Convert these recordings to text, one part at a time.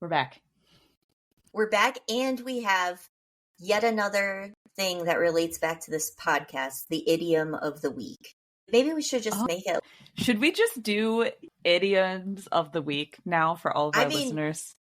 We're back. We're back, and we have yet another thing that relates back to this podcast, the idiom of the week. Maybe we should just make it. Should we just do idioms of the week now for all of our listeners?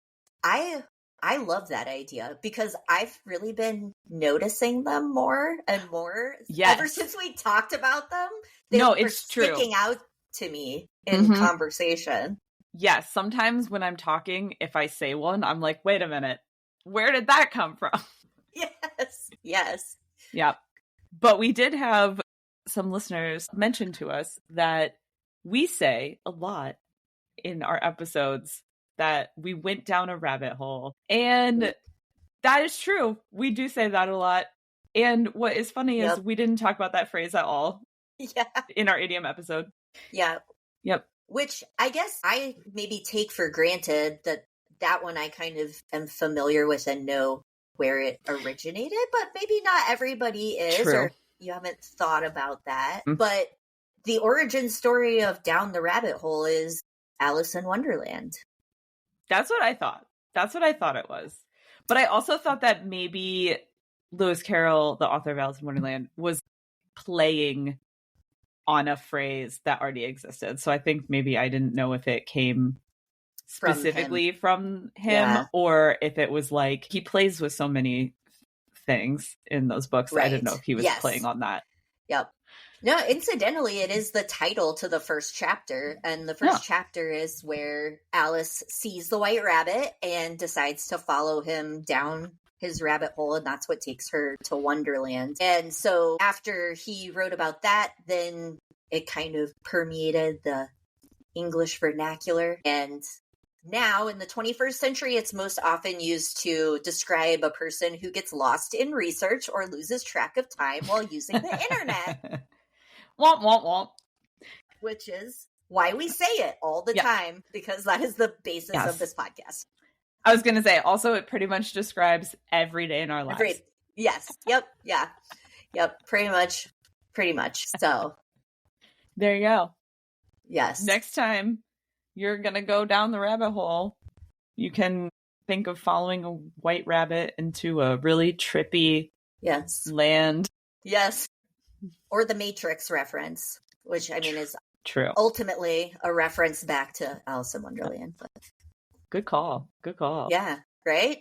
I love that idea because I've really been noticing them more and more. Yes. Ever since we talked about them, it's sticking out to me in conversation. Yes, sometimes when I'm talking, if I say one, I'm like, wait a minute, where did that come from? Yes. Yep. But we did have some listeners mention to us that we say a lot in our episodes that we went down a rabbit hole. And that is true. We do say that a lot. And what is funny is we didn't talk about that phrase at all in our idiom episode. Yeah. Yep. Which I guess I maybe take for granted that one I kind of am familiar with and know where it originated, but maybe not everybody is. True. Or you haven't thought about that. But the origin story of Down the Rabbit Hole is Alice in Wonderland. That's what I thought. That's what I thought it was. But I also thought that maybe Lewis Carroll, the author of Alice in Wonderland, was playing on a phrase that already existed. So I think maybe I didn't know if it came specifically from him or if it was like he plays with so many things in those books. I didn't know if he was playing on that. Yep. No, incidentally, it is the title to the first chapter. And the first chapter is where Alice sees the white rabbit and decides to follow him down his rabbit hole. And that's what takes her to Wonderland. And so after he wrote about that, then it kind of permeated the English vernacular. And now in the 21st century, it's most often used to describe a person who gets lost in research or loses track of time while using the internet. Womp, womp, womp. Which is why we say it all the time, because that is the basis of this podcast. I was going to say, also, it pretty much describes every day in our lives. Yes. Yep. Yeah. Yep. Pretty much. So. There you go. Yes. Next time you're going to go down the rabbit hole, you can think of following a white rabbit into a really trippy land. Yes. Or the Matrix reference, which I mean is true. Ultimately a reference back to Alice in Wonderland. But good call. Yeah, right?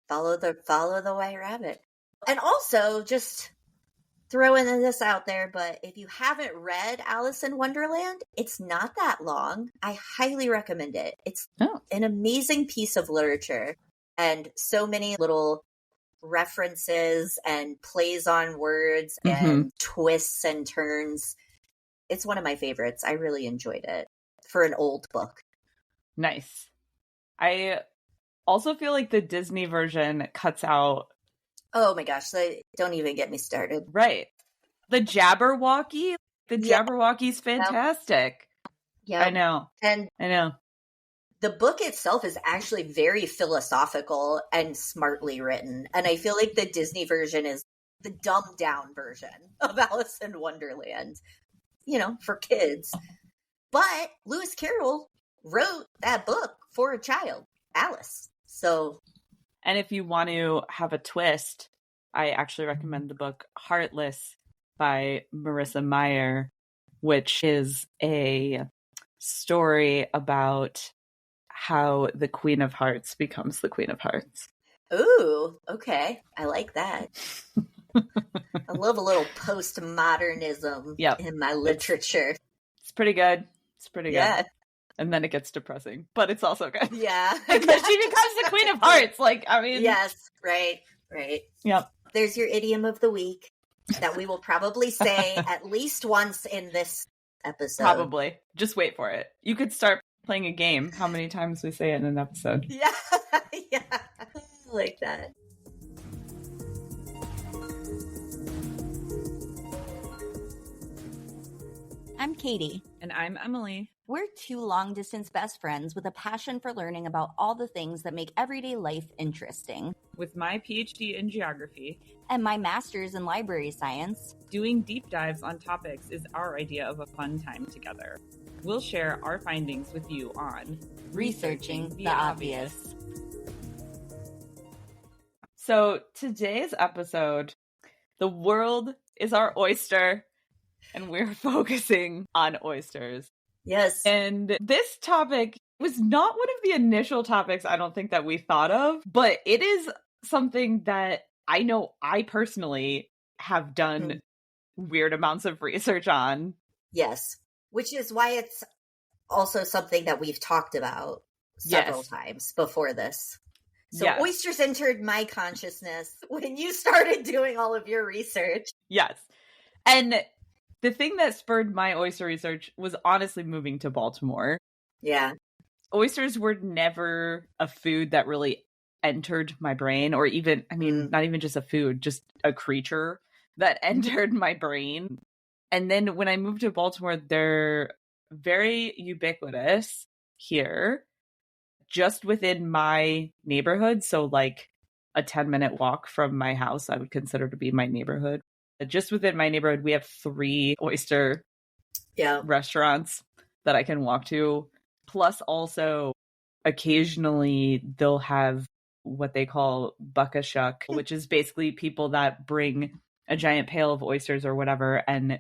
Follow the white rabbit. And also just throwing this out there, but if you haven't read Alice in Wonderland, it's not that long. I highly recommend it. It's an amazing piece of literature and so many little references and plays on words and twists and turns. It's one of my favorites. I really enjoyed it for an old book. Nice. I also feel like the Disney version cuts out. Oh my gosh, don't even get me started. Right. The Jabberwocky. The Jabberwocky's fantastic. Yeah. I know. The book itself is actually very philosophical and smartly written. And I feel like the Disney version is the dumbed down version of Alice in Wonderland, for kids. But Lewis Carroll wrote that book for a child, Alice. So. And if you want to have a twist, I actually recommend the book Heartless by Marissa Meyer, which is a story about how the Queen of Hearts becomes the Queen of Hearts. Ooh, okay. I like that. I love a little postmodernism in my literature. It's pretty good. Yeah. And then it gets depressing, but it's also good. Yeah. Because she becomes the Queen of Hearts. Yes, right. Yep. There's your idiom of the week that we will probably say at least once in this episode. Probably. Just wait for it. You could start playing a game. How many times we say it in an episode? Yeah. I like that. I'm Katie. And I'm Emily. We're two long-distance best friends with a passion for learning about all the things that make everyday life interesting. With my PhD in geography and my master's in library science, doing deep dives on topics is our idea of a fun time together. We'll share our findings with you on Researching the Obvious. So today's episode, the world is our oyster, and we're focusing on oysters. Yes. And this topic was not one of the initial topics I don't think that we thought of, but it is something that I know I personally have done weird amounts of research on. Yes. Which is why it's also something that we've talked about several times before this. So oysters entered my consciousness when you started doing all of your research. Yes. And the thing that spurred my oyster research was honestly moving to Baltimore. Yeah. Oysters were never a food that really entered my brain, or even, I mean, not even just a food, just a creature that entered my brain. And then when I moved to Baltimore, they're very ubiquitous here, just within my neighborhood. So like a 10-minute walk from my house, I would consider to be my neighborhood. Just within my neighborhood, we have 3 oyster restaurants that I can walk to. Plus also occasionally they'll have what they call buck-a-shuck, which is basically people that bring a giant pail of oysters or whatever and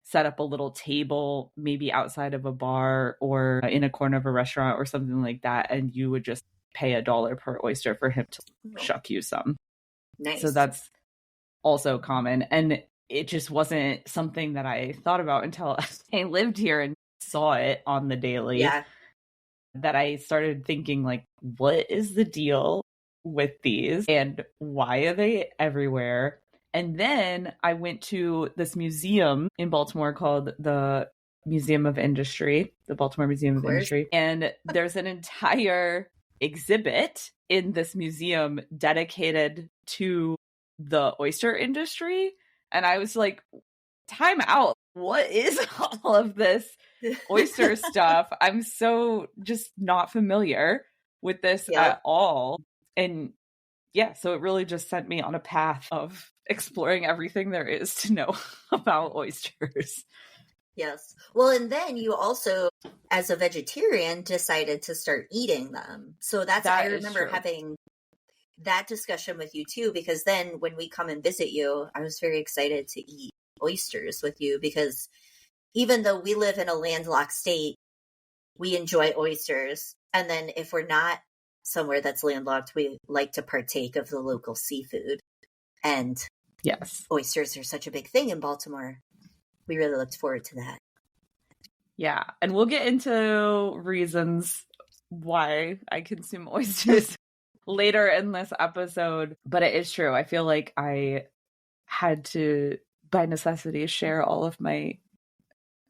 set up a little table, maybe outside of a bar or in a corner of a restaurant or something like that. And you would just pay $1 per oyster for him to shuck you some. Nice. So that's also common. And it just wasn't something that I thought about until I lived here and saw it on the daily. Yeah. That I started thinking, like, what is the deal with these and why are they everywhere? And then I went to this museum in Baltimore called the Museum of Industry, the Baltimore Museum of Industry. And there's an entire exhibit in this museum dedicated to the oyster industry. And I was like, time out. What is all of this oyster stuff? I'm so just not familiar with this at all. And yeah, so it really just sent me on a path of exploring everything there is to know about oysters. Yes. Well, and then you also, as a vegetarian, decided to start eating them. So I remember having that discussion with you too, because then when we come and visit you, I was very excited to eat oysters with you, because even though we live in a landlocked state, we enjoy oysters. And then if we're not somewhere that's landlocked, we like to partake of the local seafood. And yes, oysters are such a big thing in Baltimore. We really looked forward to that. Yeah. And we'll get into reasons why I consume oysters later in this episode. But it is true. I feel like I had to, by necessity, share all of my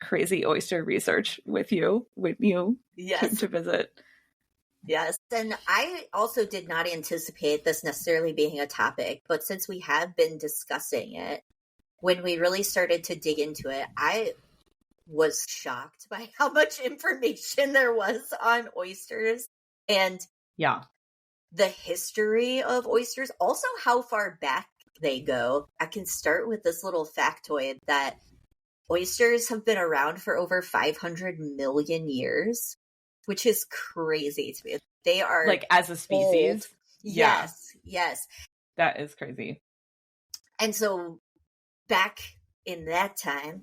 crazy oyster research with you when you came to visit. Yes. And I also did not anticipate this necessarily being a topic, but since we have been discussing it, when we really started to dig into it, I was shocked by how much information there was on oysters and the history of oysters, also how far back they go. I can start with this little factoid that oysters have been around for over 500 million years, which is crazy to me. They are like as a species. Old. Yes. Yes. That is crazy. And so back in that time,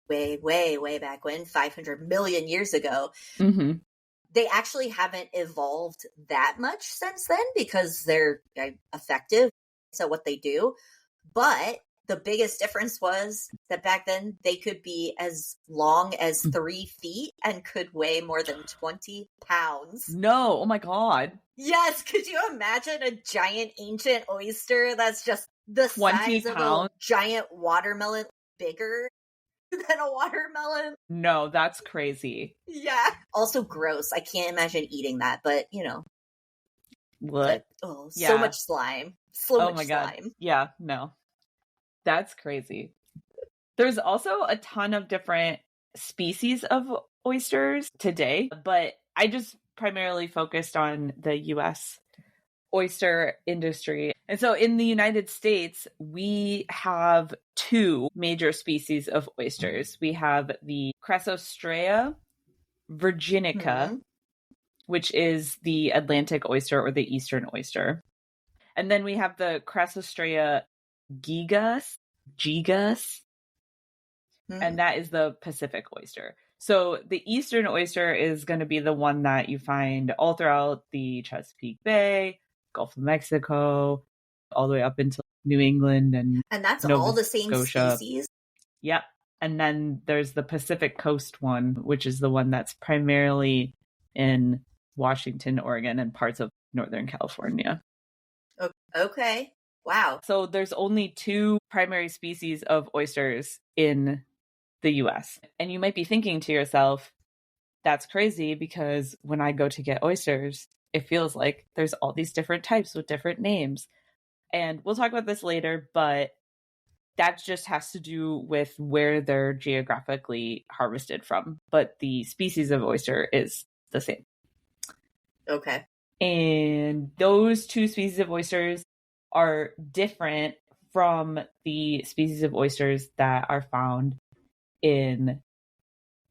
way, way, way back when, 500 million years ago, they actually haven't evolved that much since then because they're effective at what they do. But the biggest difference was that back then they could be as long as 3 feet and could weigh more than 20 pounds. No. Oh my God. Yes. Could you imagine a giant ancient oyster that's just the size pounds? Of a giant watermelon, bigger than a watermelon? No, that's crazy. Yeah. Also gross. I can't imagine eating that, but you know. What? So much slime. So much God. Slime. Yeah, no. That's crazy. There's also a ton of different species of oysters today, but I just primarily focused on the U.S. oyster industry. And so in the United States, we have 2 major species of oysters. We have the Crassostrea virginica, which is the Atlantic oyster or the Eastern oyster. And then we have the Crassostrea gigas, and that is the Pacific oyster. So the eastern oyster is going to be the one that you find all throughout the Chesapeake Bay, Gulf of Mexico, all the way up into New England and that's Nova all the same Scotia. species? Yep. And then there's the Pacific Coast one, which is the one that's primarily in Washington, Oregon, and parts of Northern California. Okay. Wow. So there's only 2 primary species of oysters in the US. And you might be thinking to yourself, that's crazy, because when I go to get oysters, it feels like there's all these different types with different names. And we'll talk about this later, but that just has to do with where they're geographically harvested from. But the species of oyster is the same. Okay. And those 2 species of oysters are different from the species of oysters that are found in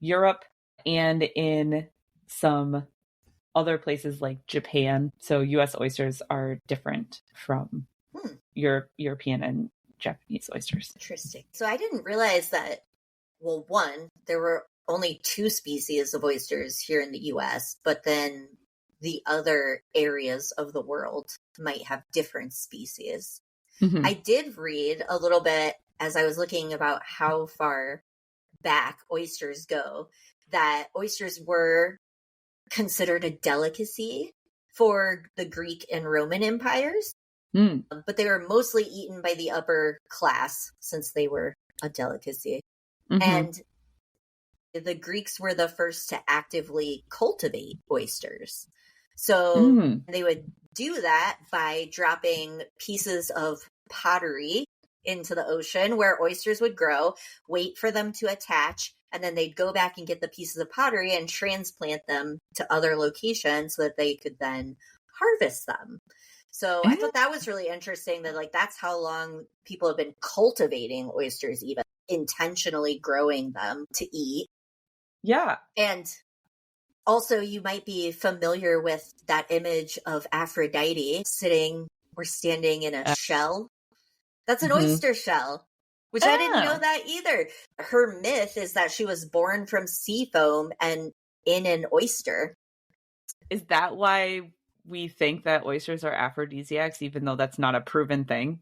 Europe and in some other places like Japan. So US oysters are different from European and Japanese oysters. Interesting. So I didn't realize that, well, one, there were only 2 species of oysters here in the US, but then the other areas of the world might have different species. Mm-hmm. I did read a little bit as I was looking about how far back oysters go, that oysters were considered a delicacy for the Greek and Roman empires, but they were mostly eaten by the upper class since they were a delicacy. Mm-hmm. And the Greeks were the first to actively cultivate oysters. So they would do that by dropping pieces of pottery into the ocean where oysters would grow, wait for them to attach, and then they'd go back and get the pieces of pottery and transplant them to other locations so that they could then harvest them. So I thought that was really interesting, that like that's how long people have been cultivating oysters, even intentionally growing them to eat. Yeah. And also, you might be familiar with that image of Aphrodite sitting or standing in a shell. That's an oyster shell, which I didn't know that either. Her myth is that she was born from sea foam and in an oyster. Is that why we think that oysters are aphrodisiacs, even though that's not a proven thing?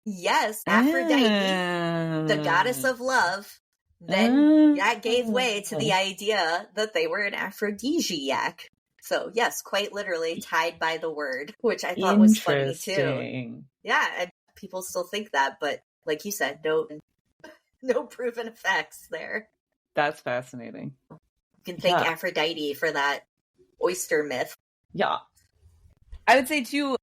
Yes, Aphrodite, the goddess of love, then that gave way to the idea that they were an aphrodisiac. So yes, quite literally tied by the word, which I thought was funny too. Yeah, and people still think that, but like you said, no proven effects there. That's fascinating. You can thank Aphrodite for that oyster myth. Yeah. I would say too,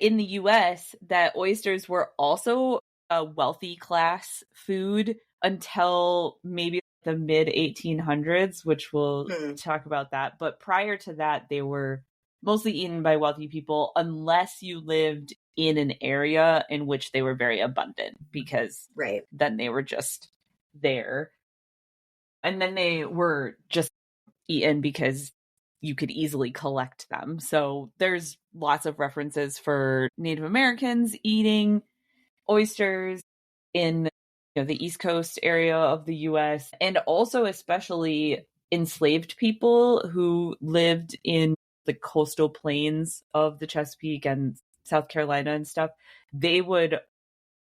in the US, that oysters were also a wealthy class food until maybe the mid 1800s, which we'll talk about that. But prior to that, they were mostly eaten by wealthy people unless you lived in an area in which they were very abundant, because then they were just there. And then they were just eaten because you could easily collect them. So there's lots of references for Native Americans eating oysters in the East Coast area of the US, and also especially enslaved people who lived in the coastal plains of the Chesapeake and South Carolina and stuff. They would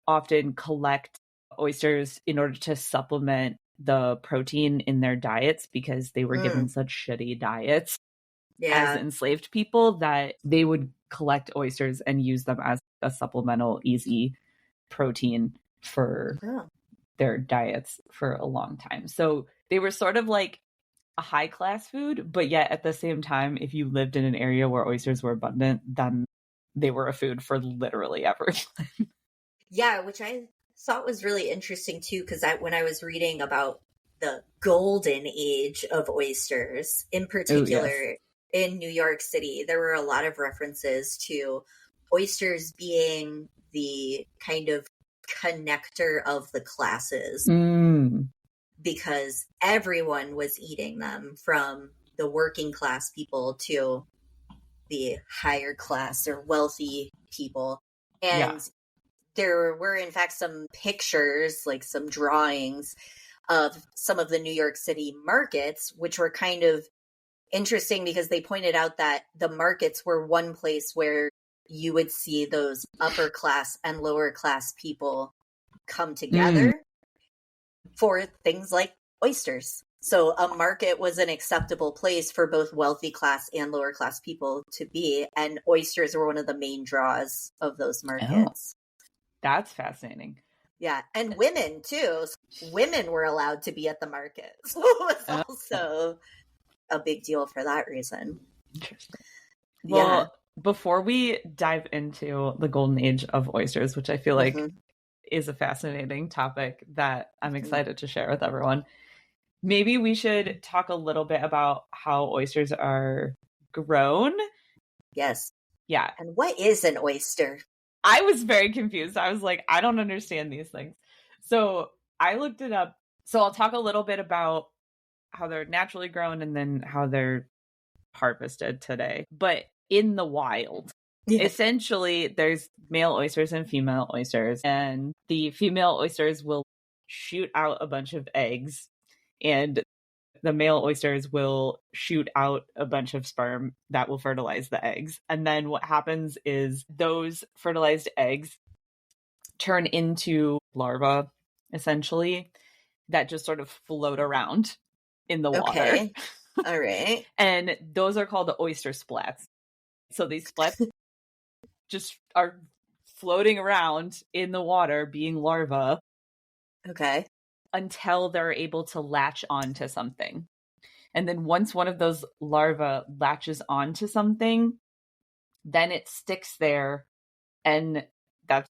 often collect oysters in order to supplement the protein in their diets, because they were given such shitty diets as enslaved people that they would collect oysters and use them as a supplemental easy protein for their diets for a long time. So they were sort of like a high class food, but yet at the same time, if you lived in an area where oysters were abundant, then they were a food for literally everyone. Yeah, which I thought was really interesting too, because when I was reading about the golden age of oysters, in particular in New York City, there were a lot of references to oysters being the kind of connector of the classes, because everyone was eating them, from the working class people to the higher class or wealthy people. And there were, in fact, some pictures, like some drawings of some of the New York City markets, which were kind of interesting because they pointed out that the markets were one place where you would see those upper class and lower class people come together for things like oysters. So a market was an acceptable place for both wealthy class and lower class people to be, and oysters were one of the main draws of those markets. Oh, that's fascinating. Yeah, and women too. Women were allowed to be at the market. So it was also a big deal for that reason. Interesting. Well, before we dive into the golden age of oysters, which I feel like is a fascinating topic that I'm excited to share with everyone, maybe we should talk a little bit about how oysters are grown. Yes. Yeah. And what is an oyster? I was very confused. I was like, I don't understand these things. So I looked it up. So I'll talk a little bit about how they're naturally grown and then how they're harvested today. But in the wild, essentially, there's male oysters and female oysters. And the female oysters will shoot out a bunch of eggs, and the male oysters will shoot out a bunch of sperm that will fertilize the eggs. And then what happens is those fertilized eggs turn into larvae, essentially, that just sort of float around in the water. Okay. All right. And those are called the oyster splats. So these splats just are floating around in the water being larvae. Okay. Until they're able to latch onto something. And then once one of those larvae latches onto something, then it sticks there, and that's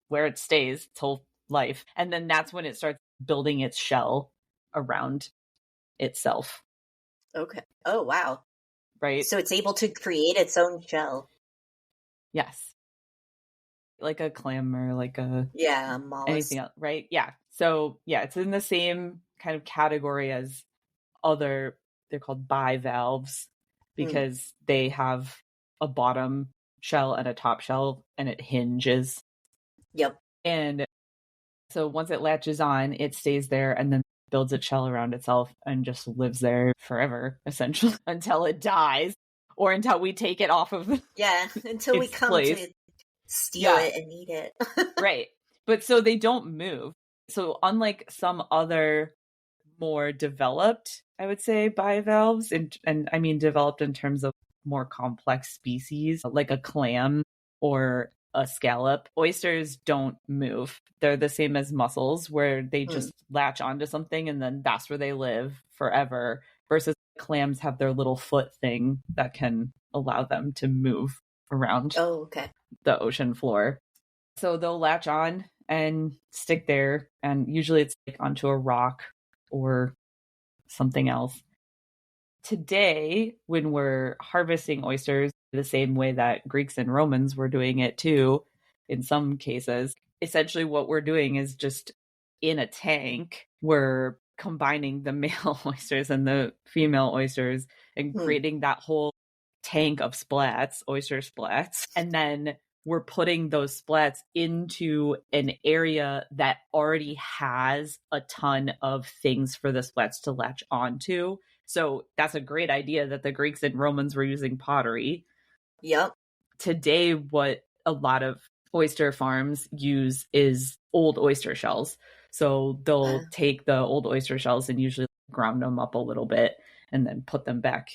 where it stays its whole life. And then that's when it starts building its shell around itself. Okay. Oh, wow. Right? So it's able to create its own shell. Yes. Like a clam or like a mollusk. Anything else, right? Yeah. So yeah, it's in the same kind of category as other, they're called bivalves because they have a bottom shell and a top shell and it hinges. Yep. And so once it latches on, it stays there and then builds its shell around itself and just lives there forever, essentially, until it dies or until we take it off of until we come to steal it and eat it. Right. But so they don't move. So unlike some other more developed, I would say, bivalves, and I mean developed in terms of more complex species, like a clam or a scallop, oysters don't move. They're the same as mussels, where they just latch onto something and then that's where they live forever, versus clams have their little foot thing that can allow them to move around the ocean floor. So they'll latch on and stick there, and usually it's like onto a rock or something else. Today, when we're harvesting oysters the same way that Greeks and Romans were doing it too, in some cases, essentially what we're doing is just in a tank, we're combining the male oysters and the female oysters and creating that whole tank of splats, oyster splats, and then we're putting those splats into an area that already has a ton of things for the splats to latch onto. So that's a great idea that the Greeks and Romans were using pottery. Yep. Today, what a lot of oyster farms use is old oyster shells. So they'll take the old oyster shells and usually ground them up a little bit and then put them back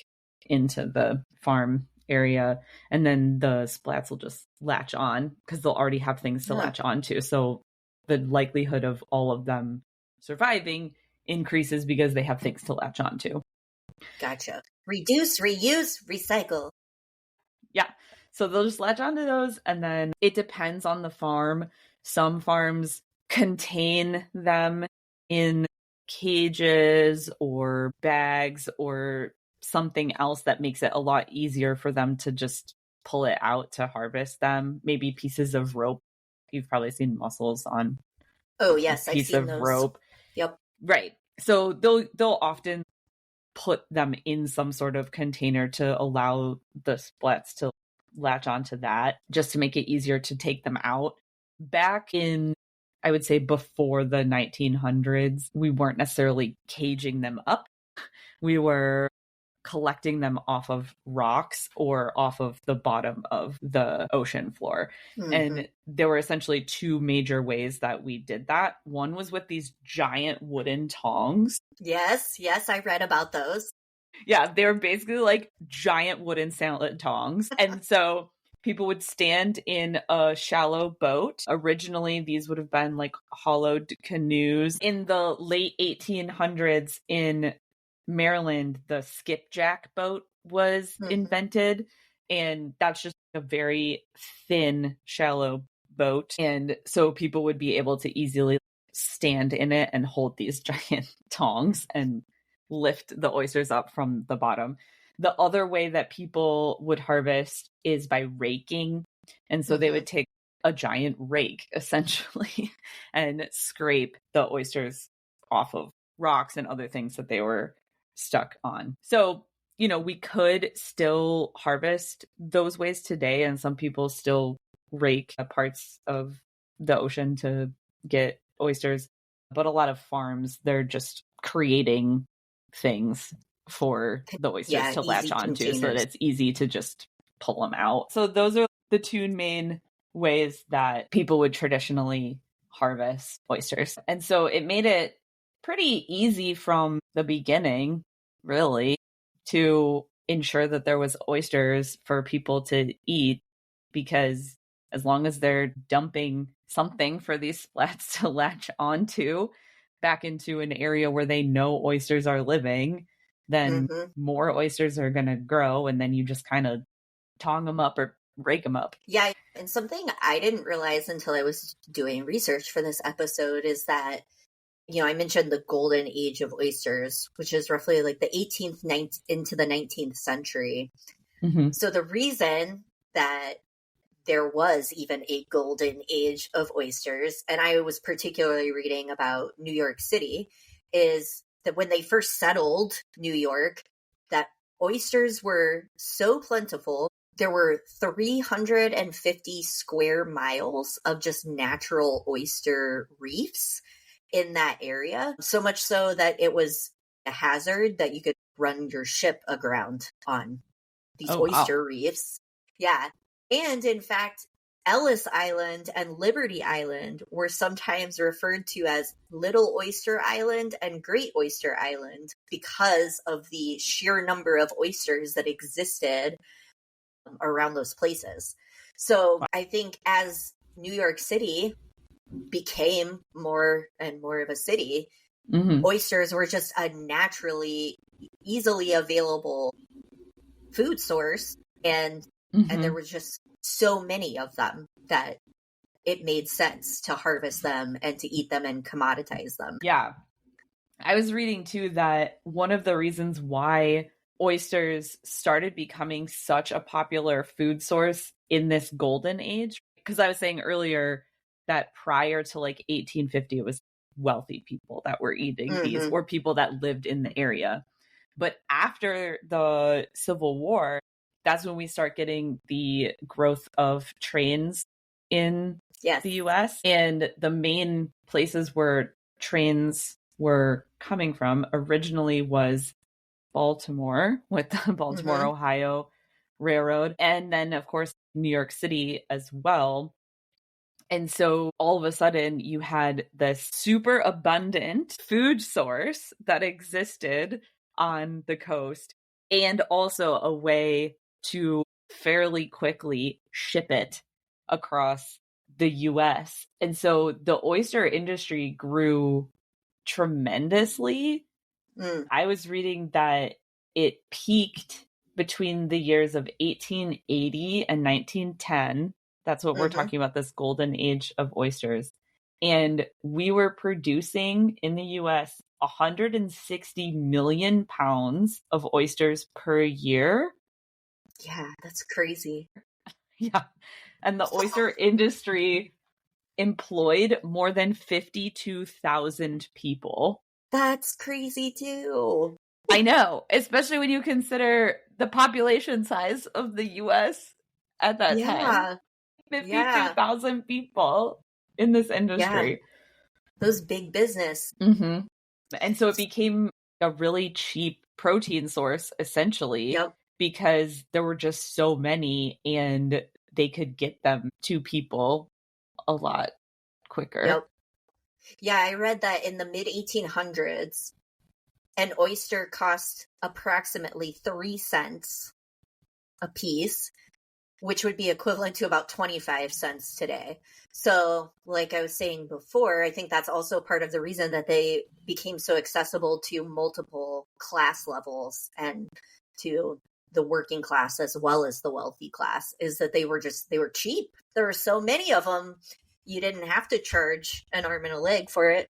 into the farm area, and then the splats will just latch on because they'll already have things to latch onto. So the likelihood of all of them surviving increases because they have things to latch onto. Gotcha. Reduce, reuse, recycle. Yeah. So they'll just latch onto those, and then it depends on the farm. Some farms contain them in cages or bags or something else that makes it a lot easier for them to just pull it out to harvest them. Maybe pieces of rope. You've probably seen mussels on a piece of those. Rope. Yep. Right. So they'll often put them in some sort of container to allow the splats to latch onto that just to make it easier to take them out. Back in, I would say, before the 1900s, we weren't necessarily caging them up. We were collecting them off of rocks or off of the bottom of the ocean floor. Mm-hmm. And there were essentially two major ways that we did that. One was with these giant wooden tongs. Yes, I read about those. Yeah, they were basically like giant wooden salad tongs. And so people would stand in a shallow boat. Originally, these would have been like hollowed canoes. In the late 1800s in Maryland, the skipjack boat was invented. And that's just a very thin, shallow boat. And so people would be able to easily stand in it and hold these giant tongs and lift the oysters up from the bottom. The other way that people would harvest is by raking. And so they would take a giant rake, essentially, and scrape the oysters off of rocks and other things that they were stuck on. So, we could still harvest those ways today, and some people still rake parts of the ocean to get oysters. But a lot of farms, they're just creating things for the oysters to latch onto so that it's easy to just pull them out. So those are the two main ways that people would traditionally harvest oysters. And so it made it pretty easy from the beginning, really, to ensure that there was oysters for people to eat, because as long as they're dumping something for these splats to latch onto back into an area where they know oysters are living, then more oysters are going to grow, and then you just kind of tong them up or rake them up. Yeah, and something I didn't realize until I was doing research for this episode is that, I mentioned the golden age of oysters, which is roughly like the 18th into the 19th century. So the reason that there was even a golden age of oysters, and I was particularly reading about New York City, is that when they first settled New York, that oysters were so plentiful, there were 350 square miles of just natural oyster reefs in that area. So much so that it was a hazard that you could run your ship aground on these oyster reefs. Yeah. And in fact, Ellis Island and Liberty Island were sometimes referred to as Little Oyster Island and Great Oyster Island because of the sheer number of oysters that existed around those places. So I think as New York City became more and more of a city, oysters were just a naturally, easily available food source. And there were just so many of them that it made sense to harvest them and to eat them and commoditize them. Yeah. I was reading too that one of the reasons why oysters started becoming such a popular food source in this golden age, because I was saying earlier that prior to like 1850, it was wealthy people that were eating these, or people that lived in the area. But after the Civil War, that's when we start getting the growth of trains in the US. And the main places where trains were coming from originally was Baltimore, with the Baltimore, Ohio Railroad. And then, of course, New York City as well. And so all of a sudden you had this super abundant food source that existed on the coast, and also a way to fairly quickly ship it across the US. And so the oyster industry grew tremendously. I was reading that it peaked between the years of 1880 and 1910. That's what we're talking about, this golden age of oysters. And we were producing in the US 160 million pounds of oysters per year. Yeah, that's crazy. Yeah. And the oyster industry employed more than 52,000 people. That's crazy too. I know, especially when you consider the population size of the US at that time. Yeah. 52,000 people in this industry. Those big business. Mm-hmm. And so it became a really cheap protein source, essentially, because there were just so many and they could get them to people a lot quicker. Yeah, I read that in the mid 1800s, an oyster cost approximately 3 cents a piece, which would be equivalent to about 25 cents today. So, like I was saying before, I think that's also part of the reason that they became so accessible to multiple class levels and to the working class as well as the wealthy class, is that they were cheap. There were so many of them, you didn't have to charge an arm and a leg for it.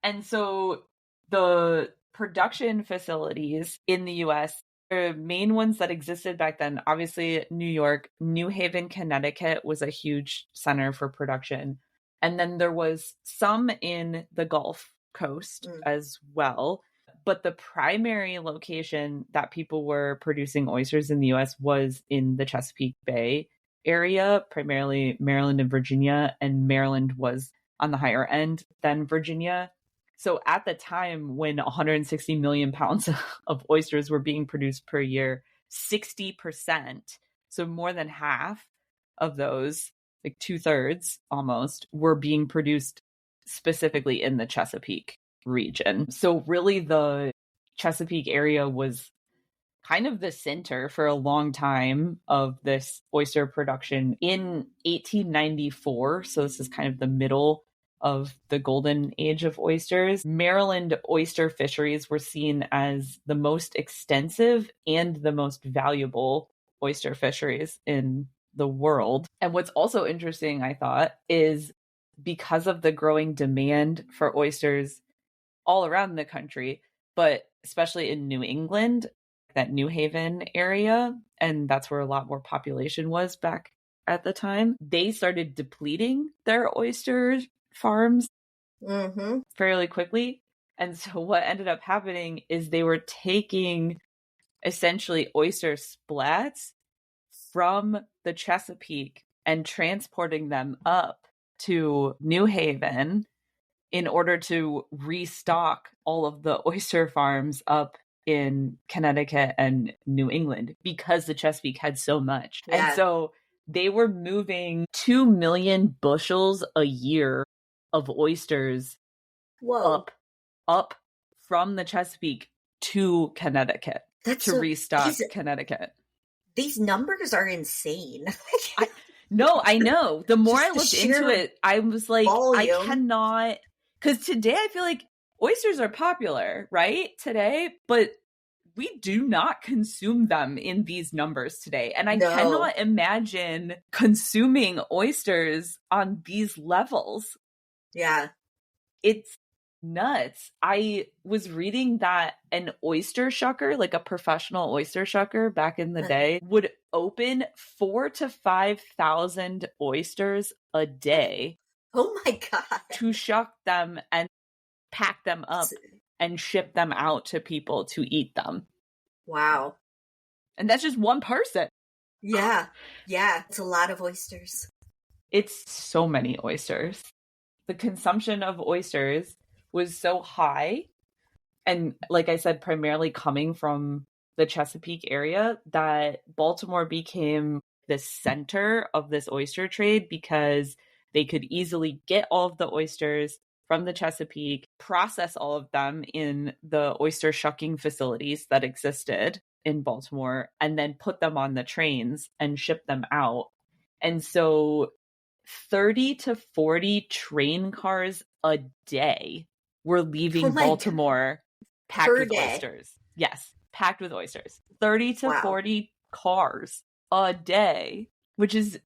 And so the production facilities in the US, the main ones that existed back then, obviously New York, New Haven, Connecticut was a huge center for production. And then there was some in the Gulf Coast as well. But the primary location that people were producing oysters in the US was in the Chesapeake Bay area, primarily Maryland and Virginia. And Maryland was on the higher end than Virginia. So at the time when 160 million pounds of oysters were being produced per year, 60%, so more than half of those, like 2/3 almost, were being produced specifically in the Chesapeake region. So really the Chesapeake area was kind of the center for a long time of this oyster production. In 1894, so this is kind of the middle of the golden age of oysters, Maryland oyster fisheries were seen as the most extensive and the most valuable oyster fisheries in the world. And what's also interesting, I thought, is because of the growing demand for oysters all around the country, but especially in New England, that New Haven area, and that's where a lot more population was back at the time, they started depleting their oyster farms fairly quickly. And so what ended up happening is they were taking essentially oyster splats from the Chesapeake and transporting them up to New Haven in order to restock all of the oyster farms up in Connecticut and New England because the Chesapeake had so much. Yeah. And so they were moving 2 million bushels a year of oysters up from the Chesapeake to Connecticut to restock Connecticut. These numbers are insane. No, I know. The more I looked into it, I was like, volume. I cannot... Because today I feel like oysters are popular, right? Today, but we do not consume them in these numbers today. And I cannot imagine consuming oysters on these levels. Yeah. It's nuts. I was reading that an oyster shucker, like a professional oyster shucker back in the day, would open 4,000 to 5,000 oysters a day. Oh my God. To shuck them and pack them up and ship them out to people to eat them. Wow. And that's just one person. Yeah. Yeah. It's a lot of oysters. It's so many oysters. The consumption of oysters was so high. And like I said, primarily coming from the Chesapeake area, that Baltimore became the center of this oyster trade because they could easily get all of the oysters from the Chesapeake, process all of them in the oyster shucking facilities that existed in Baltimore, and then put them on the trains and ship them out. And so 30 to 40 train cars a day were leaving Baltimore packed with oysters. Yes, packed with oysters. 30 to 40 cars a day, which is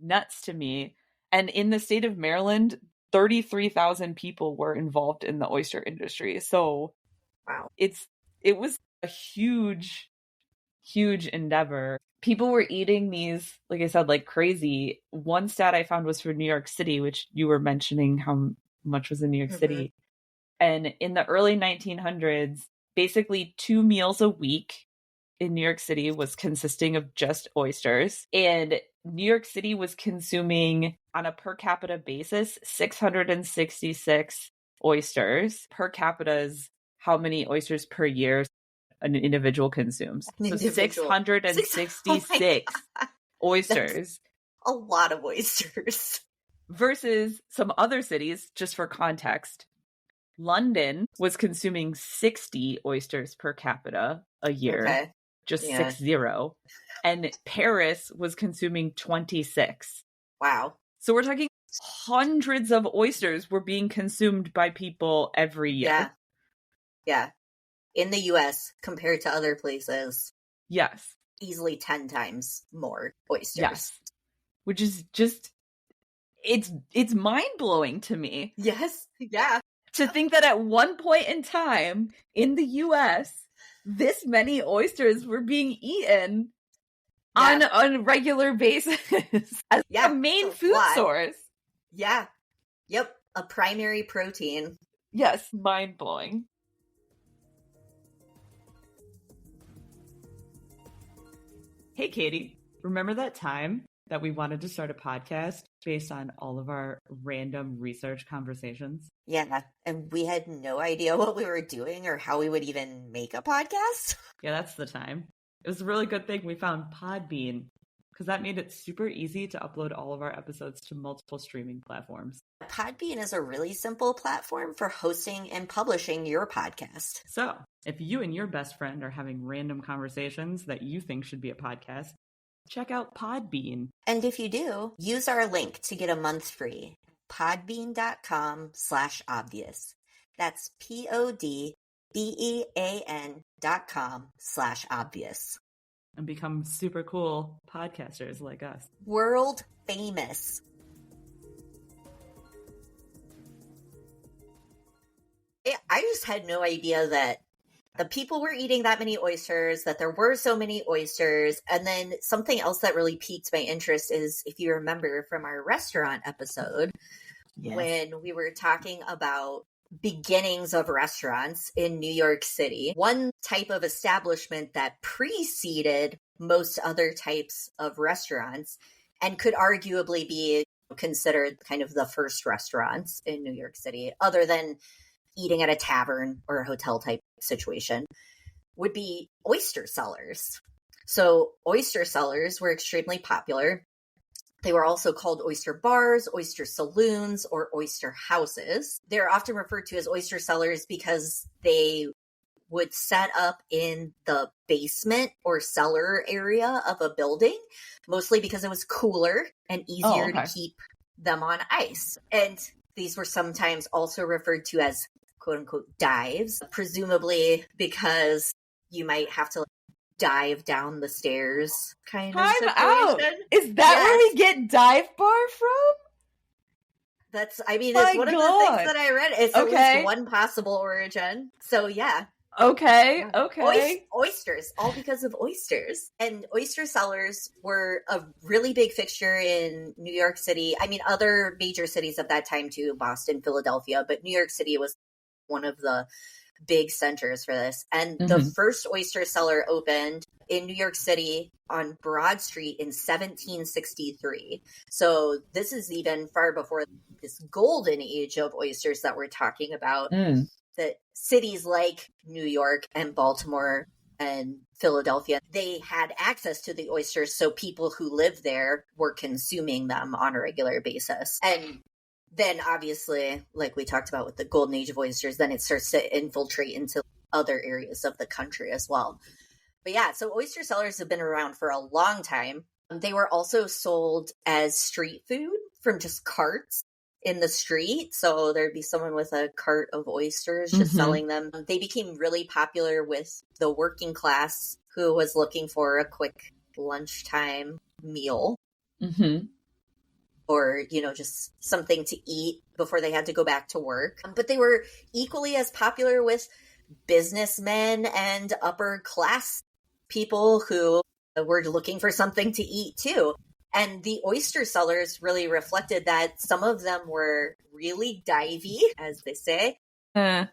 nuts to me. And in the state of Maryland, 33,000 people were involved in the oyster industry. So it was a huge, huge endeavor. People were eating these, like I said, like crazy. One stat I found was for New York City, which you were mentioning how much was in New York City. And in the early 1900s, basically 2 meals a week in New York City was consisting of just oysters. And New York City was consuming, on a per capita basis, 666 oysters. Per capita is how many oysters per year an individual consumes. So 666 oysters. That's a lot of oysters. Versus some other cities, just for context, London was consuming 60 oysters per capita a year. Okay. Just 60. And Paris was consuming 26. Wow. So we're talking hundreds of oysters were being consumed by people every year. Yeah. In the US compared to other places. Yes. Easily 10 times more oysters. Yes. Which is just, it's mind-blowing to me. Yes. Yeah. To think that at one point in time in the US, this many oysters were being eaten on a regular basis as a main food source. Yeah. Yep. A primary protein. Yes. Mind-blowing. Hey, Katie, remember that time that we wanted to start a podcast based on all of our random research conversations? Yeah, and we had no idea what we were doing or how we would even make a podcast. Yeah, that's the time. It was a really good thing we found Podbean, because that made it super easy to upload all of our episodes to multiple streaming platforms. Podbean is a really simple platform for hosting and publishing your podcast. So, if you and your best friend are having random conversations that you think should be a podcast, check out Podbean. And if you do, use our link to get a month free. Podbean.com/obvious. That's PODBEAN.com/obvious. And become super cool podcasters like us. World famous. I just had no idea that the people were eating that many oysters, that there were so many oysters. And then something else that really piqued my interest is, if you remember from our restaurant episode, when we were talking about beginnings of restaurants in New York City, one type of establishment that preceded most other types of restaurants and could arguably be considered kind of the first restaurants in New York City, other than eating at a tavern or a hotel type situation, would be oyster cellars. So oyster cellars were extremely popular. They were also called oyster bars, oyster saloons, or oyster houses. They're often referred to as oyster cellars because they would set up in the basement or cellar area of a building, mostly because it was cooler and easier to keep them on ice. And these were sometimes also referred to as quote unquote dives, presumably because you might have to dive down the stairs kind of situation. Out. Is that where we get dive bar from? That's, I mean, it's one of the things that I read. It's at least one possible origin. So yeah. Okay. Oysters, all because of oysters. And oyster cellars were a really big fixture in New York City. I mean, other major cities of that time too, Boston, Philadelphia, but New York City was one of the big centers for this. And the first oyster cellar opened in New York City on Broad Street in 1763. So this is even far before this golden age of oysters that we're talking about. That cities like New York and Baltimore and Philadelphia, they had access to the oysters, so people who lived there were consuming them on a regular basis. And then obviously, like we talked about with the golden age of oysters, then it starts to infiltrate into other areas of the country as well. But yeah, so oyster cellars have been around for a long time. They were also sold as street food from just carts in the street. So there'd be someone with a cart of oysters just selling them. They became really popular with the working class who was looking for a quick lunchtime meal. Or, you know, just something to eat before they had to go back to work. But they were equally as popular with businessmen and upper class people who were looking for something to eat too. And the oyster cellars really reflected that. Some of them were really divey, as they say. And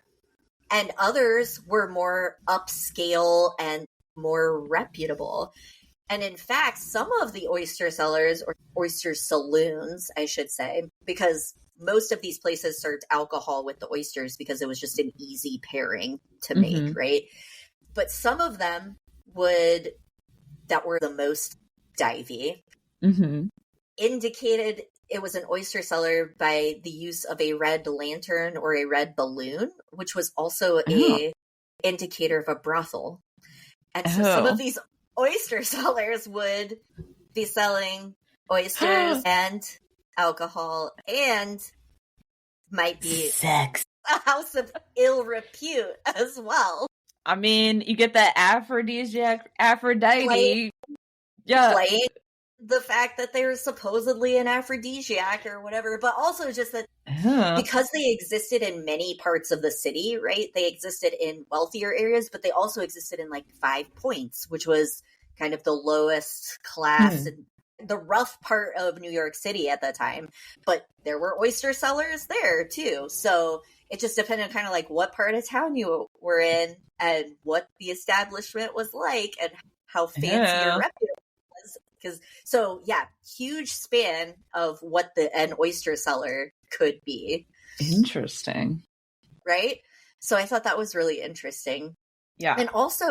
others were more upscale and more reputable. And in fact, some of the oyster cellars, or oyster saloons, I should say, because most of these places served alcohol with the oysters because it was just an easy pairing to make, right? But some of them that were the most divey, indicated it was an oyster cellar by the use of a red lantern or a red balloon, which was also a indicator of a brothel. And so some of these oyster cellars would be selling oysters and alcohol, and might be sex, a house of ill repute as well. I mean, you get that aphrodisiac Aphrodite. Playing the fact that they're supposedly an aphrodisiac or whatever, but also just that because they existed in many parts of the city, right? They existed in wealthier areas, but they also existed in like 5 Points, which was kind of the lowest class and the rough part of New York City at the time. But there were oyster cellars there too. So it just depended on kind of like what part of town you were in and what the establishment was like and how fancy or reputable. Huge span of what an oyster cellar could be. Interesting. Right? So I thought that was really interesting. Yeah. And also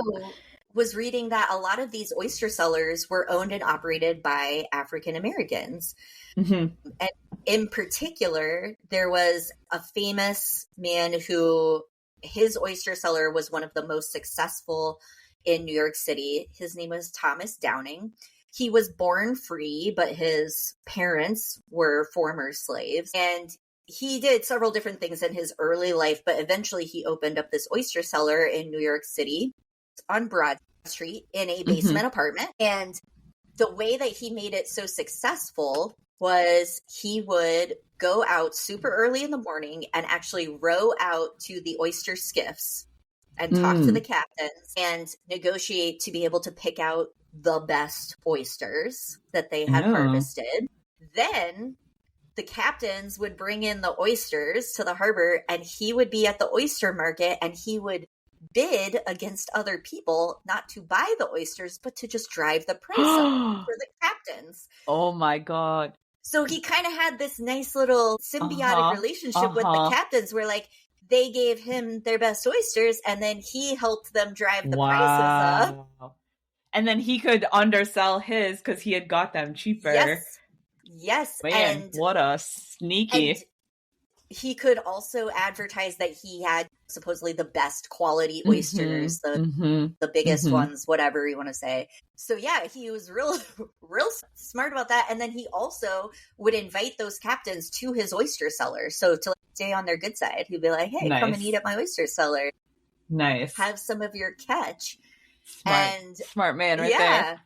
was reading that a lot of these oyster cellars were owned and operated by African Americans. And in particular, there was a famous man who his oyster cellar was one of the most successful in New York City. His name was Thomas Downing. He was born free, but his parents were former slaves. And he did several different things in his early life, but eventually he opened up this oyster cellar in New York City on Broad Street in a basement apartment. And the way that he made it so successful was he would go out super early in the morning and actually row out to the oyster skiffs and talk to the captains and negotiate to be able to pick out the best oysters that they had harvested. Then the captains would bring in the oysters to the harbor, and he would be at the oyster market and he would bid against other people not to buy the oysters, but to just drive the price up for the captains. Oh my God. So he kind of had this nice little symbiotic relationship with the captains where like they gave him their best oysters and then he helped them drive the prices up. And then he could undersell his because he had got them cheaper. Yes. Man, what a sneaky. And he could also advertise that he had supposedly the best quality oysters, the biggest ones, whatever you want to say. So yeah, he was real smart about that. And then he also would invite those captains to his oyster cellar. So to stay on their good side, he'd be like, hey, come and eat at my oyster cellar. Nice. Have some of your catch. Smart man right there.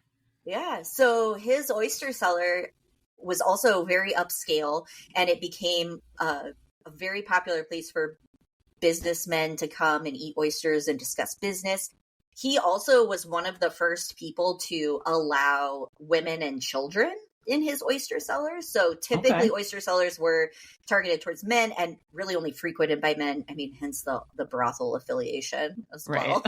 Yeah. So his oyster cellar was also very upscale, and it became a very popular place for businessmen to come and eat oysters and discuss business. He also was one of the first people to allow women and children in his oyster cellars. So typically oyster cellars were targeted towards men and really only frequented by men. I mean, hence the brothel affiliation as well.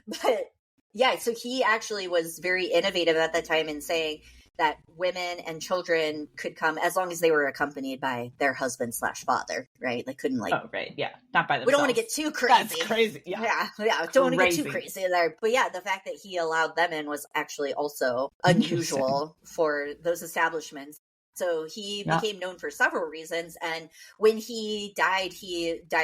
But yeah, so he actually was very innovative at that time in saying that women and children could come as long as they were accompanied by their husband / father, right? They couldn't not by themselves. We don't want to get too crazy. That's crazy. Yeah. Don't want to get too crazy there. But yeah, the fact that he allowed them in was actually also unusual for those establishments. So he became known for several reasons. And when he died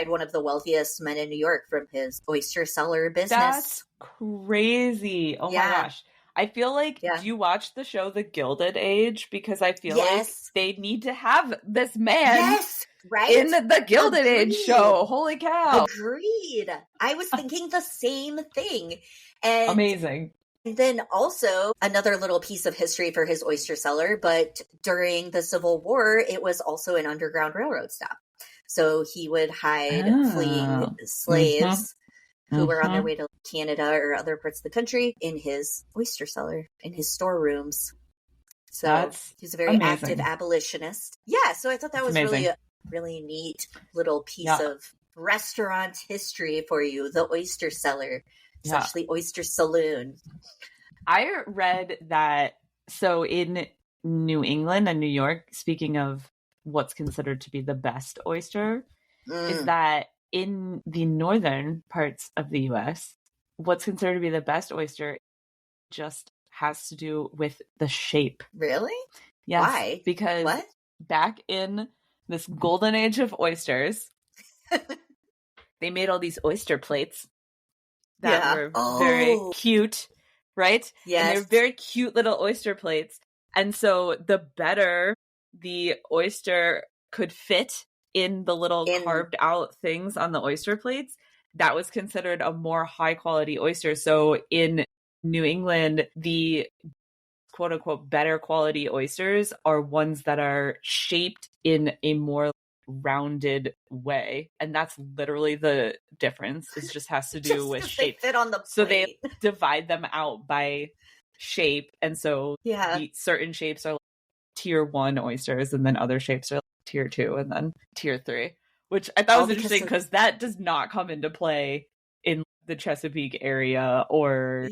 one of the wealthiest men in New York from his oyster cellar business. That's crazy. Oh my gosh. I feel like, do you watch the show The Gilded Age? Because I feel like they need to have this man in the Gilded Age show. Holy cow. Agreed. I was thinking the same thing. And amazing. And then also another little piece of history for his oyster cellar, but during the Civil War, it was also an underground railroad stop. So he would hide fleeing slaves who were on their way to Canada or other parts of the country in his oyster cellar, in his storerooms. So he's a very active abolitionist. Yeah, so I thought that was really a really neat little piece of restaurant history for you, the oyster cellar, especially oyster saloon. I read that, so in New England and New York, speaking of what's considered to be the best oyster, is that in the northern parts of the US, what's considered to be the best oyster just has to do with the shape. Really? Yes. Why? Because What? back in this golden age of oysters, they made all these oyster plates that were very cute, right? Yes. And they're very cute little oyster plates. And so the better the oyster could fit in the little carved out things on the oyster plates, that was considered a more high quality oyster. So in New England, the quote unquote better quality oysters are ones that are shaped in a more rounded way, and that's literally the difference. It just has to do with shape. They fit on the plate. So they divide them out by shape, and so yeah, certain shapes are like tier 1 oysters, and then other shapes are like tier 2, and then tier 3, which I thought was interesting because that does not come into play in the Chesapeake area or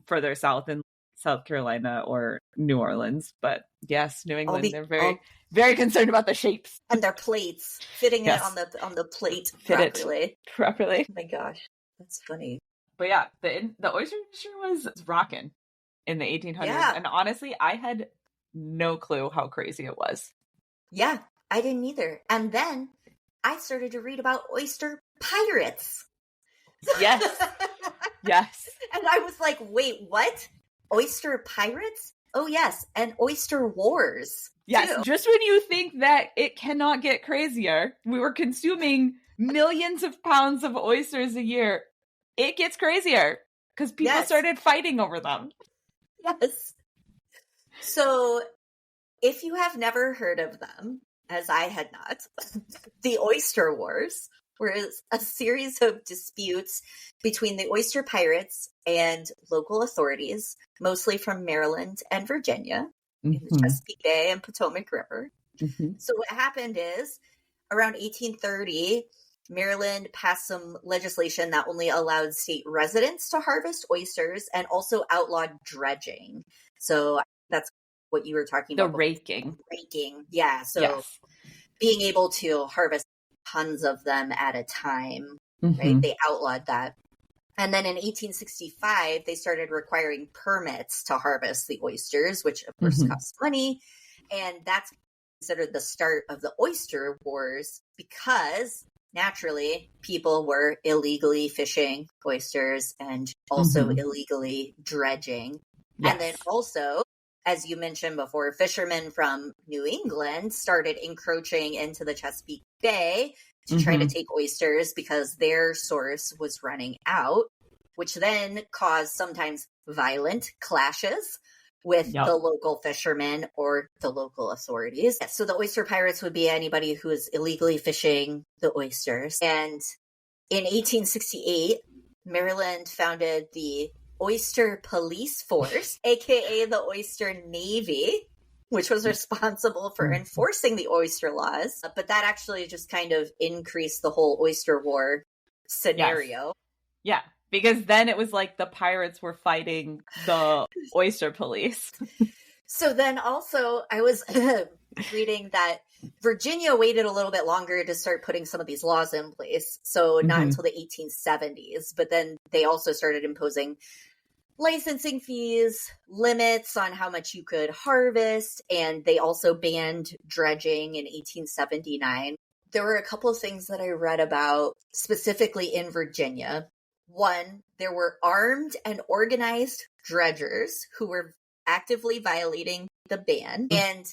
further south in South Carolina or New Orleans. But yes, New England, they're very very concerned about the shapes and their plates, fitting it on the plate properly. Oh my gosh, that's funny. But yeah, the oyster industry was rocking in the 1800s, and honestly, I had no clue how crazy it was. Yeah, I didn't either. And then I started to read about oyster pirates. Yes. Yes. And I was like, wait, what? Oyster pirates? Oh, yes. And Oyster Wars. Yes. Too. Just when you think that it cannot get crazier, we were consuming millions of pounds of oysters a year. It gets crazier because people started fighting over them. Yes. So if you have never heard of them, as I had not, the Oyster Wars were a series of disputes between the oyster pirates and local authorities, mostly from Maryland and Virginia, in the Chesapeake Bay and Potomac River. So what happened is, around 1830, Maryland passed some legislation that only allowed state residents to harvest oysters and also outlawed dredging. So that's what you were talking about. The raking. Raking, yeah. So being able to harvest tons of them at a time, right? They outlawed that. And then in 1865, they started requiring permits to harvest the oysters, which of course costs money. And that's considered the start of the Oyster Wars because naturally people were illegally fishing oysters and also illegally dredging. Yes. And then also, as you mentioned before, fishermen from New England started encroaching into the Chesapeake Bay to try to take oysters because their source was running out, which then caused sometimes violent clashes with the local fishermen or the local authorities. So the oyster pirates would be anybody who is illegally fishing the oysters. And in 1868, Maryland founded the Oyster Police Force, aka the Oyster Navy, which was responsible for enforcing the oyster laws. But that actually just kind of increased the whole oyster war scenario. Yeah, because then it was like the pirates were fighting the oyster police. So then also I was reading that Virginia waited a little bit longer to start putting some of these laws in place. So not until the 1870s, but then they also started imposing licensing fees, limits on how much you could harvest, and they also banned dredging in 1879. There were a couple of things that I read about specifically in Virginia. One, there were armed and organized dredgers who were actively violating the ban, and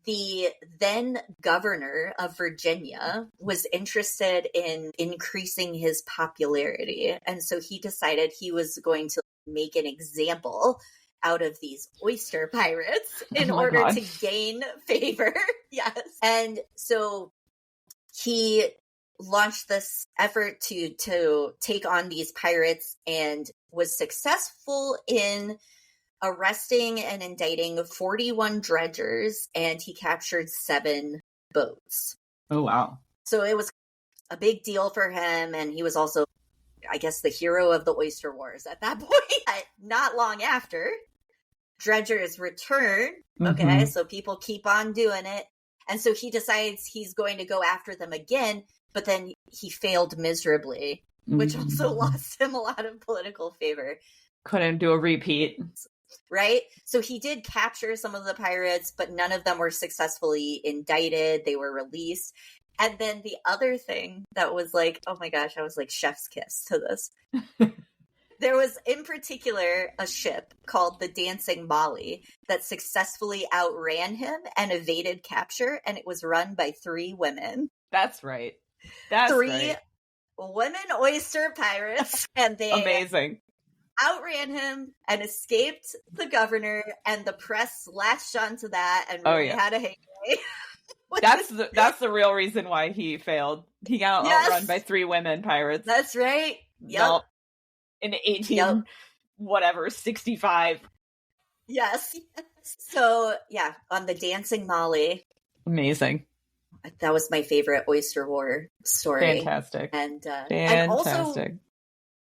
the then governor of Virginia was interested in increasing his popularity, and so he decided he was going to make an example out of these oyster pirates in order to gain favor. Yes. And so he launched this effort to take on these pirates and was successful in arresting and indicting 41 dredgers, and he captured 7 boats. Oh, wow. So it was a big deal for him, and he was also, I guess, the hero of the Oyster Wars at that point. Not long after, dredgers return. Okay, so people keep on doing it. And so he decides he's going to go after them again, but then he failed miserably, which also lost him a lot of political favor. Couldn't do a repeat. Right? So he did capture some of the pirates, but none of them were successfully indicted. They were released. And then the other thing that was like, oh my gosh, I was like chef's kiss to this. There was, in particular, a ship called the Dancing Molly that successfully outran him and evaded capture, and it was run by 3 women. That's right. That's 3 women oyster pirates, and they amazing. Outran him and escaped the governor, and the press latched onto that and really had a heyday. That's the real reason why he failed. He got outrun by 3 women pirates. That's right. Yep. In 65. Yes. So, yeah, on the Dancing Molly. Amazing. That was my favorite Oyster War story. Fantastic. And also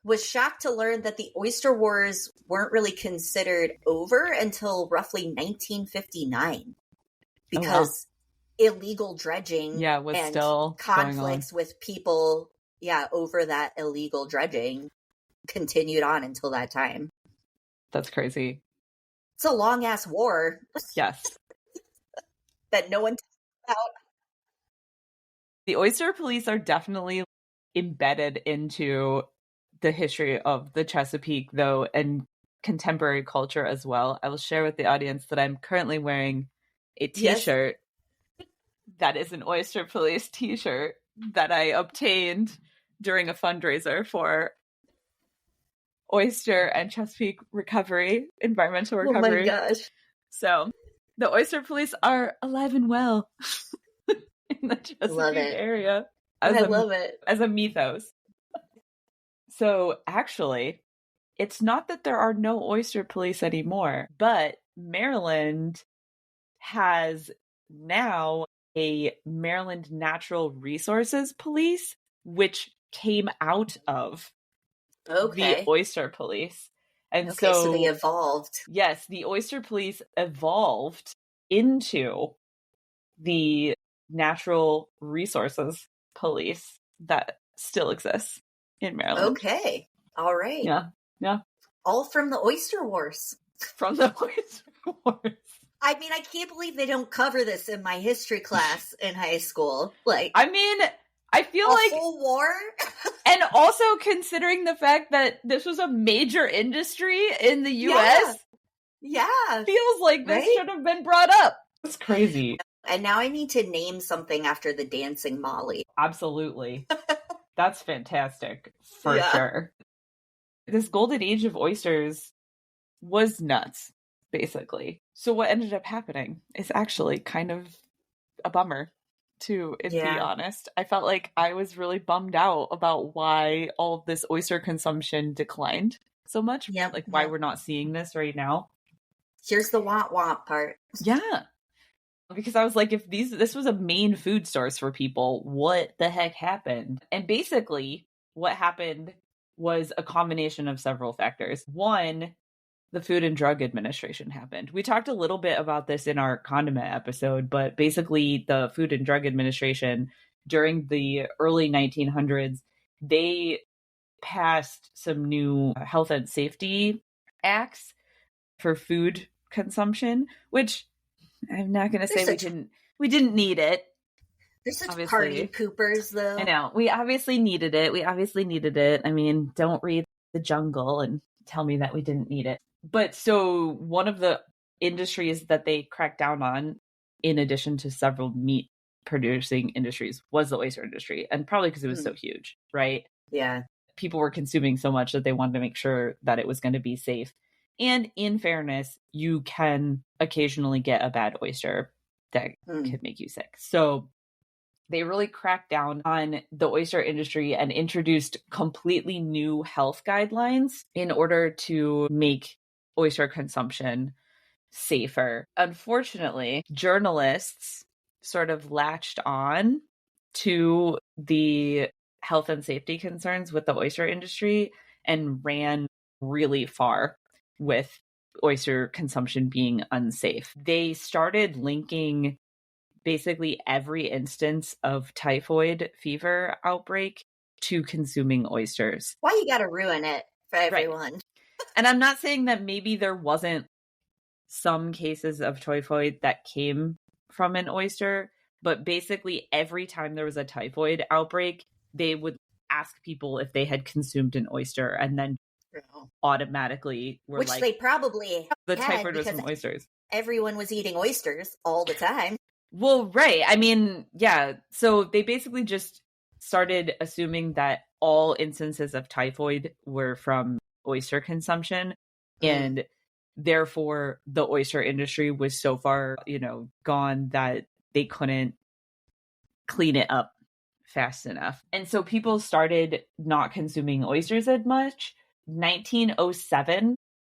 was shocked to learn that the Oyster Wars weren't really considered over until roughly 1959. Because illegal dredging was and still conflicts with people over that illegal dredging continued on until that time. That's crazy. It's a long ass war. Yes. That no one talks about. The oyster police are definitely embedded into the history of the Chesapeake, though, and contemporary culture as well. I will share with the audience that I'm currently wearing a t-shirt that is an Oyster Police t-shirt that I obtained during a fundraiser for oyster and Chesapeake recovery, environmental recovery. Oh my gosh. So the Oyster Police are alive and well in the Chesapeake area. I love it. As a mythos. So actually, it's not that there are no Oyster Police anymore, but Maryland has now a Maryland Natural Resources Police, which came out of the Oyster Police. And so they evolved. Yes, the Oyster Police evolved into the Natural Resources Police that still exists in Maryland. Okay. All right. Yeah. All from the Oyster Wars. From the Oyster Wars. I mean, I can't believe they don't cover this in my history class in high school. Like, I mean, I feel like a full war. And also considering the fact that this was a major industry in the US. Yeah. Feels like this should have been brought up. It's crazy. And now I need to name something after the Dancing Molly. Absolutely. That's fantastic. For sure. This golden age of oysters was nuts, basically. So what ended up happening is actually kind of a bummer, to be honest. I felt like I was really bummed out about why all of this oyster consumption declined so much. Why we're not seeing this right now. Here's the want part. Yeah. Because I was like, if this was a main food source for people, what the heck happened? And basically what happened was a combination of several factors. One, the Food and Drug Administration happened. We talked a little bit about this in our condiment episode, but basically the Food and Drug Administration during the early 1900s, they passed some new health and safety acts for food consumption, which I'm not going to say we didn't need it. They're such party poopers, though. I know. We obviously needed it. I mean, don't read The Jungle and tell me that we didn't need it. But so one of the industries that they cracked down on, in addition to several meat producing industries, was the oyster industry. And probably because it was so huge, right? Yeah. People were consuming so much that they wanted to make sure that it was going to be safe. And in fairness, you can occasionally get a bad oyster that could make you sick. So they really cracked down on the oyster industry and introduced completely new health guidelines in order to make oyster consumption safer. Unfortunately, journalists sort of latched on to the health and safety concerns with the oyster industry and ran really far with oyster consumption being unsafe. They started linking basically every instance of typhoid fever outbreak to consuming oysters. Why you gotta ruin it for everyone? Right. And I'm not saying that maybe there wasn't some cases of typhoid that came from an oyster, but basically every time there was a typhoid outbreak, they would ask people if they had consumed an oyster, and then automatically were Which like, they probably the had typhoid was because from oysters. everyone was eating oysters all the time. Well, right. I mean, yeah. So they basically just started assuming that all instances of typhoid were from oyster consumption. And therefore, the oyster industry was so far, gone that they couldn't clean it up fast enough. And so people started not consuming oysters as much. 1907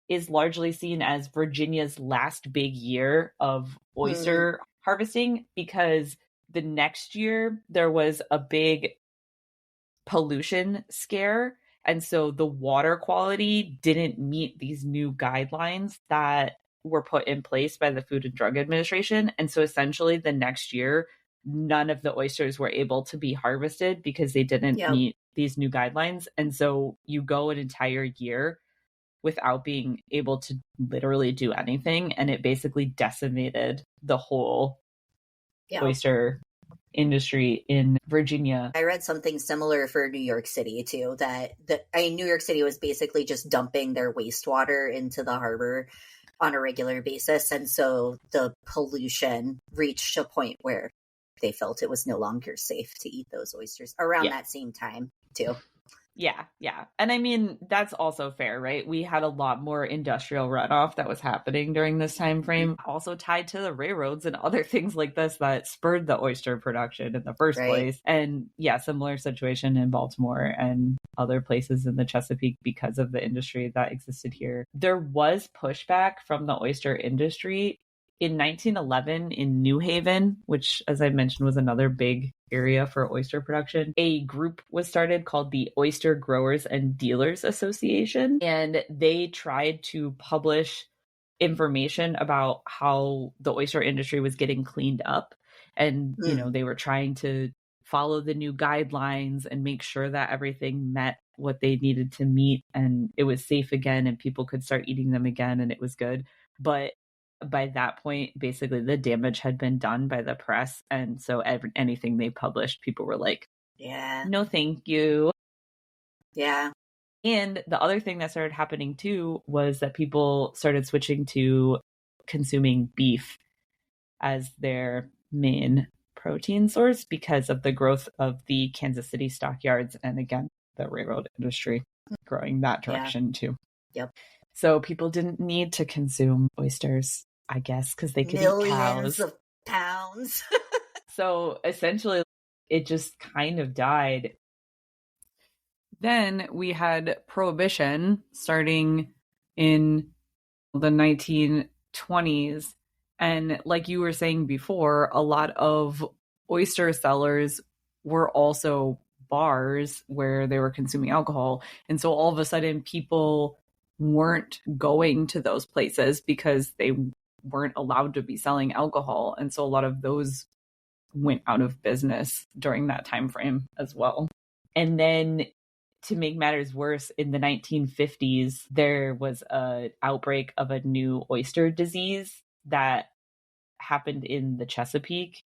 is largely seen as Virginia's last big year of oyster harvesting, because the next year there was a big pollution scare. And so the water quality didn't meet these new guidelines that were put in place by the Food and Drug Administration. And so essentially the next year, none of the oysters were able to be harvested because they didn't meet these new guidelines. And so you go an entire year without being able to literally do anything. And it basically decimated the whole oyster industry in Virginia. I read something similar for New York City too, that New York City was basically just dumping their wastewater into the harbor on a regular basis. And so the pollution reached a point where they felt it was no longer safe to eat those oysters around that same time too. Yeah. And I mean, that's also fair, right? We had a lot more industrial runoff that was happening during this time frame, also tied to the railroads and other things like this that spurred the oyster production in the first place. And similar situation in Baltimore and other places in the Chesapeake because of the industry that existed here. There was pushback from the oyster industry. In 1911, in New Haven, which, as I mentioned, was another big area for oyster production, a group was started called the Oyster Growers and Dealers Association. And they tried to publish information about how the oyster industry was getting cleaned up. And, they were trying to follow the new guidelines and make sure that everything met what they needed to meet and it was safe again and people could start eating them again and it was good. But by that point, basically the damage had been done by the press. And so anything they published, people were like, no, thank you. Yeah. And the other thing that started happening too was that people started switching to consuming beef as their main protein source because of the growth of the Kansas City stockyards and again, the railroad industry growing that direction too. Yep. So people didn't need to consume oysters, I guess, because they could eat cows. Millions of pounds. So essentially, it just kind of died. Then we had Prohibition starting in the 1920s. And like you were saying before, a lot of oyster cellars were also bars where they were consuming alcohol. And so all of a sudden, people weren't going to those places because they weren't allowed to be selling alcohol. And so a lot of those went out of business during that time frame as well. And then to make matters worse, in the 1950s, there was an outbreak of a new oyster disease that happened in the Chesapeake.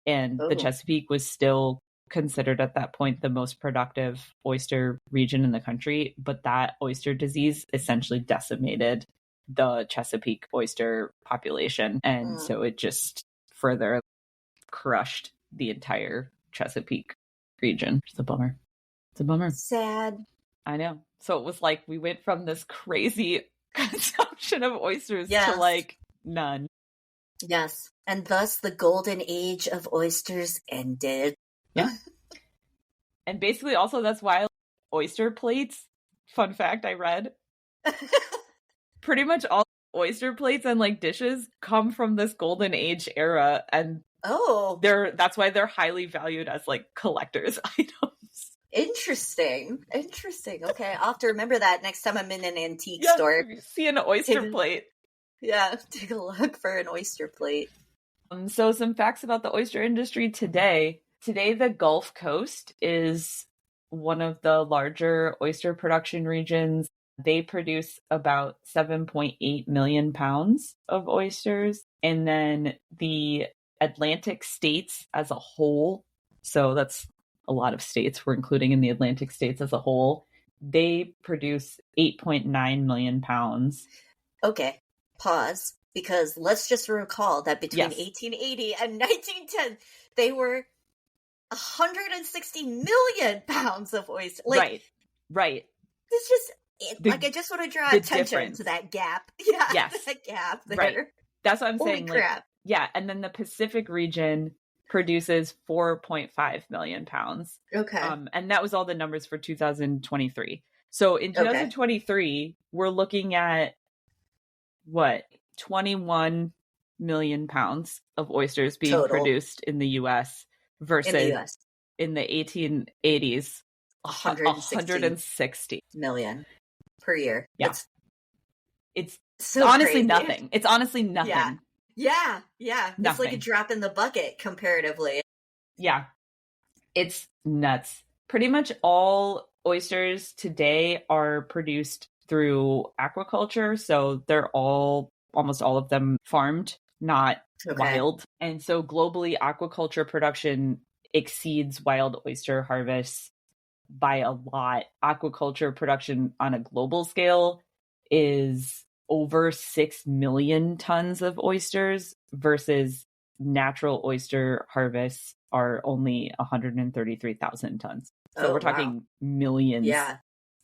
And the Chesapeake was still considered at that point the most productive oyster region in the country. But that oyster disease essentially decimated the Chesapeake oyster population. And so it just further crushed the entire Chesapeake region. It's a bummer. It's a bummer. Sad. I know. So it was like we went from this crazy consumption of oysters to like none. Yes. And thus the golden age of oysters ended. Yeah. And basically also that's why oyster plates, fun fact I read, pretty much all oyster plates and like dishes come from this golden age era. And that's why they're highly valued as like collector's items. Interesting. Okay, I'll have to remember that next time I'm in an antique store. See an oyster plate. Yeah, take a look for an oyster plate. So some facts about the oyster industry today. Today, the Gulf Coast is one of the larger oyster production regions. They produce about 7.8 million pounds of oysters. And then the Atlantic states as a whole, so that's a lot of states we're including in the Atlantic states as a whole, they produce 8.9 million pounds. Okay, pause. Because let's just recall that between Yes. 1880 and 1910, they were 160 million pounds of oyster. Like, right. It's just, I just want to draw attention difference. to that gap. Yeah, yes. that gap there. Right. That's what I'm Holy saying. crap. Like, yeah, and then the Pacific region produces 4.5 million pounds. Okay. And that was all the numbers for 2023. So in 2023, we're looking at what? 21 million pounds of oysters being Total. Produced in the US versus in the 1880s, 160 million per year. Yeah. It's so honestly crazy. nothing. It's honestly nothing. Yeah. Nothing. It's like a drop in the bucket comparatively. Yeah. It's nuts. Pretty much all oysters today are produced through aquaculture. So they're almost all of them farmed, not wild. And so globally, aquaculture production exceeds wild oyster harvests by a lot. Aquaculture production on a global scale is over 6 million tons of oysters versus natural oyster harvests are only 133,000 tons. So we're talking millions. Yeah.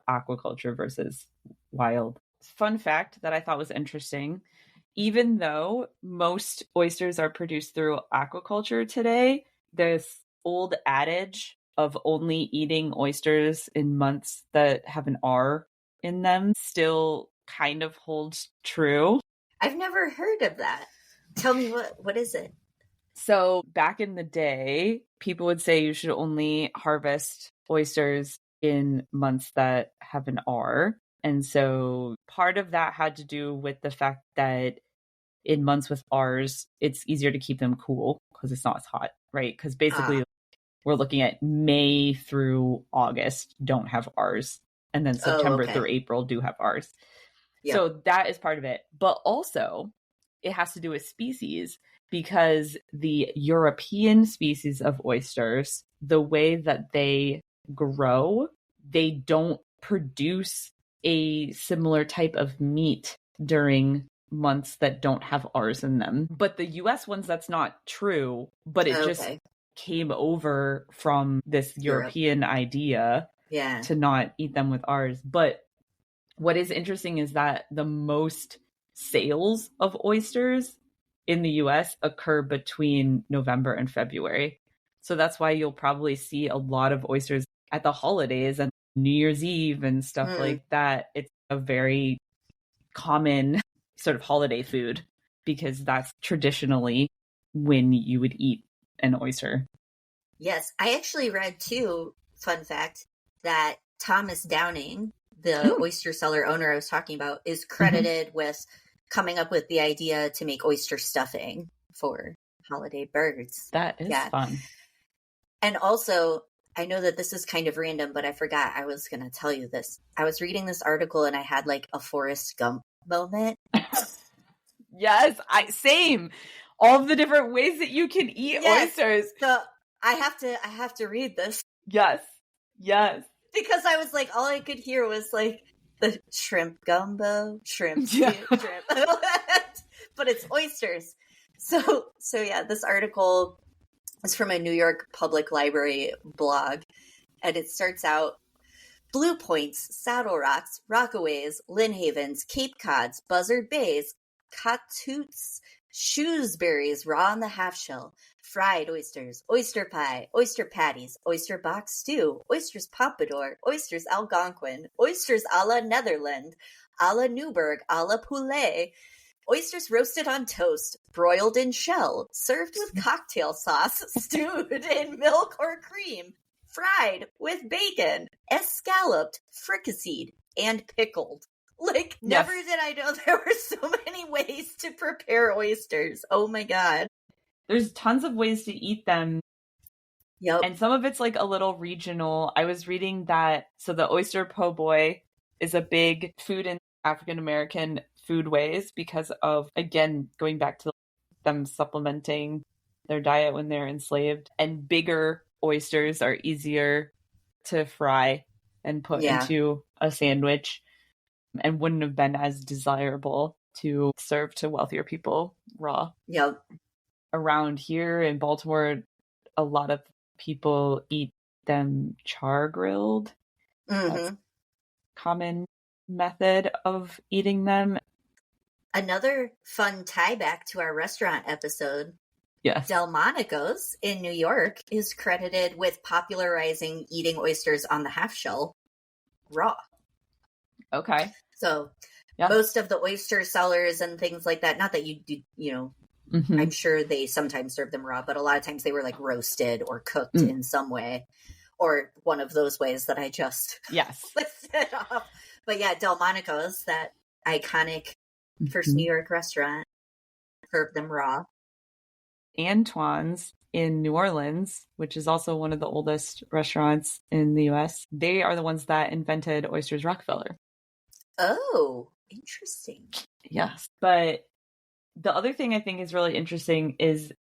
Aquaculture versus wild. Fun fact that I thought was interesting, even though most oysters are produced through aquaculture today, this old adage of only eating oysters in months that have an R in them still kind of holds true. I've never heard of that. Tell me what is it? So back in the day, people would say you should only harvest oysters in months that have an R. And so part of that had to do with the fact that in months with R's, it's easier to keep them cool because it's not as hot, right? Because basically we're looking at May through August don't have R's. And then September through April do have R's. Yep. So that is part of it. But also it has to do with species because the European species of oysters, the way that they grow, they don't produce a similar type of meat during months that don't have R's in them. But the US ones, that's not true, but it just came over from this European idea to not eat them with R's. But what is interesting is that the most sales of oysters in the US occur between November and February. So that's why you'll probably see a lot of oysters at the holidays and New Year's Eve and stuff like that. It's a very common sort of holiday food because that's traditionally when you would eat an oyster. Yes, I actually read too, fun fact, that Thomas Downing, the oyster cellar owner I was talking about, is credited with coming up with the idea to make oyster stuffing for holiday birds. That is fun. And also, I know that this is kind of random, but I forgot I was going to tell you this. I was reading this article and I had like a Forrest Gump moment. Yes, same. All of the different ways that you can eat oysters. So I have to read this. Yes. Because I was like, all I could hear was like the shrimp gumbo, shrimp, shrimp. But it's oysters. So yeah, this article is from a New York Public Library blog, and it starts out: Blue Points, Saddle Rocks, Rockaways, Lynnhavens, Cape Cods, Buzzard Bays, Cottoots, Shrewsbury's raw on the half shell, fried oysters, oyster pie, oyster patties, oyster box stew, oysters pompadour, oysters Algonquin, oysters a la Netherland, a la Newburgh, a la Poulet, oysters roasted on toast, broiled in shell, served with cocktail sauce, stewed in milk or cream, fried with bacon, escalloped, fricasseed, and pickled. Like, never did I know there were so many ways to prepare oysters. Oh my God. There's tons of ways to eat them. Yep. And some of it's like a little regional. I was reading that, so the oyster po' boy is a big food in African American foodways because of, again, going back to them supplementing their diet when they're enslaved. And bigger oysters are easier to fry and put into a sandwich and wouldn't have been as desirable to serve to wealthier people raw. Yep. Around here in Baltimore, a lot of people eat them char grilled. That's a common method of eating them. Another fun tie back to our restaurant episode. Yes. Delmonico's in New York is credited with popularizing eating oysters on the half shell raw. Okay. So most of the oyster cellars and things like that, not that you do, you know, I'm sure they sometimes serve them raw, but a lot of times they were like roasted or cooked in some way, or one of those ways that I just listed off. But yeah, Delmonico's, that iconic first New York restaurant, served them raw. Antoine's in New Orleans, which is also one of the oldest restaurants in the US, they are the ones that invented Oysters Rockefeller. Oh, interesting. Yes. But the other thing I think is really interesting is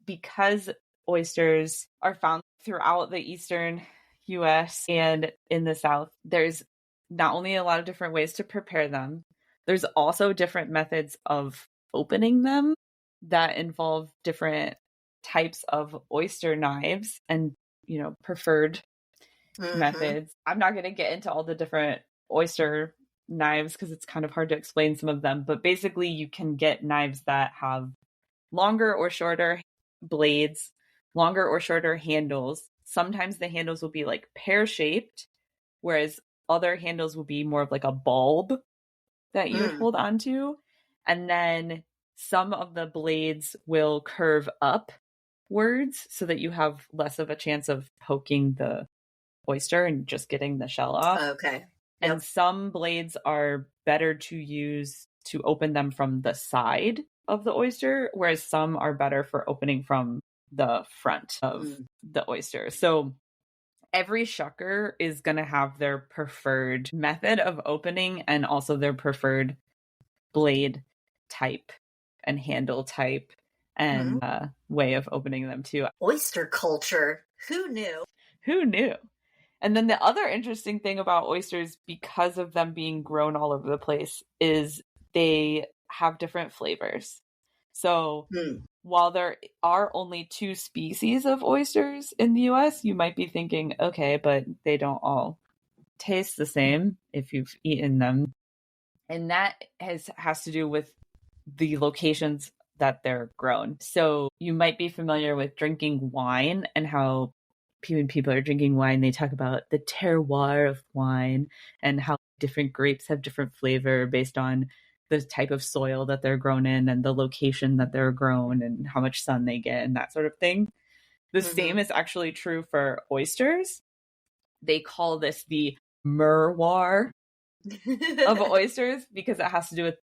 because oysters are found throughout the eastern US and in the South, there's not only a lot of different ways to prepare them, there's also different methods of opening them that involve different types of oyster knives and, you know, preferred methods. I'm not going to get into all the different oyster knives because it's kind of hard to explain some of them, but basically you can get knives that have longer or shorter blades, longer or shorter handles. Sometimes the handles will be like pear-shaped, whereas other handles will be more of like a bulb that you would hold onto. And then some of the blades will curve upwards so that you have less of a chance of poking the oyster and just getting the shell off. Okay. And some blades are better to use to open them from the side of the oyster, whereas some are better for opening from the front of the oyster. So every shucker is going to have their preferred method of opening and also their preferred blade type and handle type and way of opening them too. Oyster culture. Who knew? Who knew? And then the other interesting thing about oysters, because of them being grown all over the place, is they have different flavors. So while there are only 2 species of oysters in the US, you might be thinking, okay, but they don't all taste the same if you've eaten them. And that has to do with the locations that they're grown. So you might be familiar with drinking wine and how when people are drinking wine, they talk about the terroir of wine and how different grapes have different flavor based on the type of soil that they're grown in and the location that they're grown and how much sun they get and that sort of thing. The same is actually true for oysters. They call this the merroir of oysters because it has to do with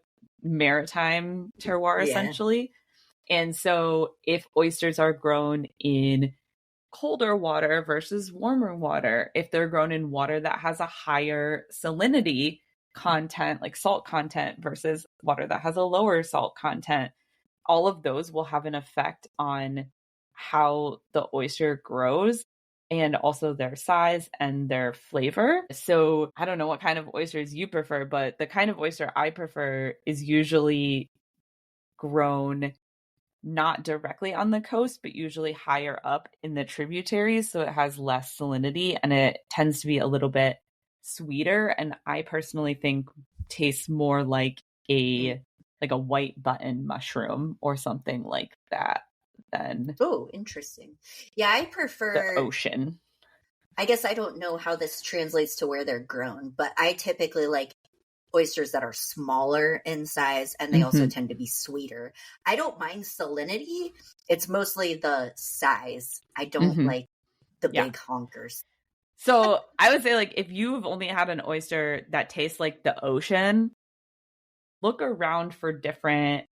maritime terroir, essentially. And so if oysters are grown in colder water versus warmer water, if they're grown in water that has a higher salinity content, like salt content, versus water that has a lower salt content, all of those will have an effect on how the oyster grows and also their size and their flavor. So I don't know what kind of oysters you prefer, but the kind of oyster I prefer is usually grown not directly on the coast, but usually higher up in the tributaries. So it has less salinity and it tends to be a little bit sweeter. And I personally think tastes more like a white button mushroom or something like that than interesting. Yeah, I prefer the ocean. I guess I don't know how this translates to where they're grown, but I typically like oysters that are smaller in size and they also tend to be sweeter. I don't mind salinity. It's mostly the size. I don't like the big honkers. So I would say, like, if you've only had an oyster that tastes like the ocean, look around for different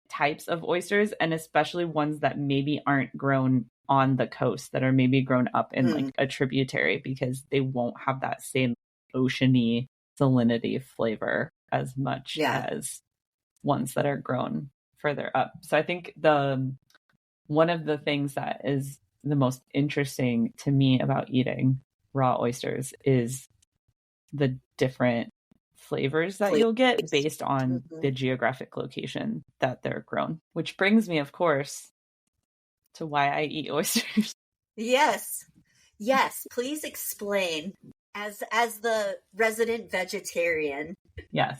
types of oysters, and especially ones that maybe aren't grown on the coast, that are maybe grown up in like a tributary, because they won't have that same oceany salinity flavor as much as ones that are grown further up. So I think one of the things that is the most interesting to me about eating raw oysters is the different flavors that you'll get based on the geographic location that they're grown. Which brings me, of course, to why I eat oysters. Yes. Please explain as the resident vegetarian. Yes.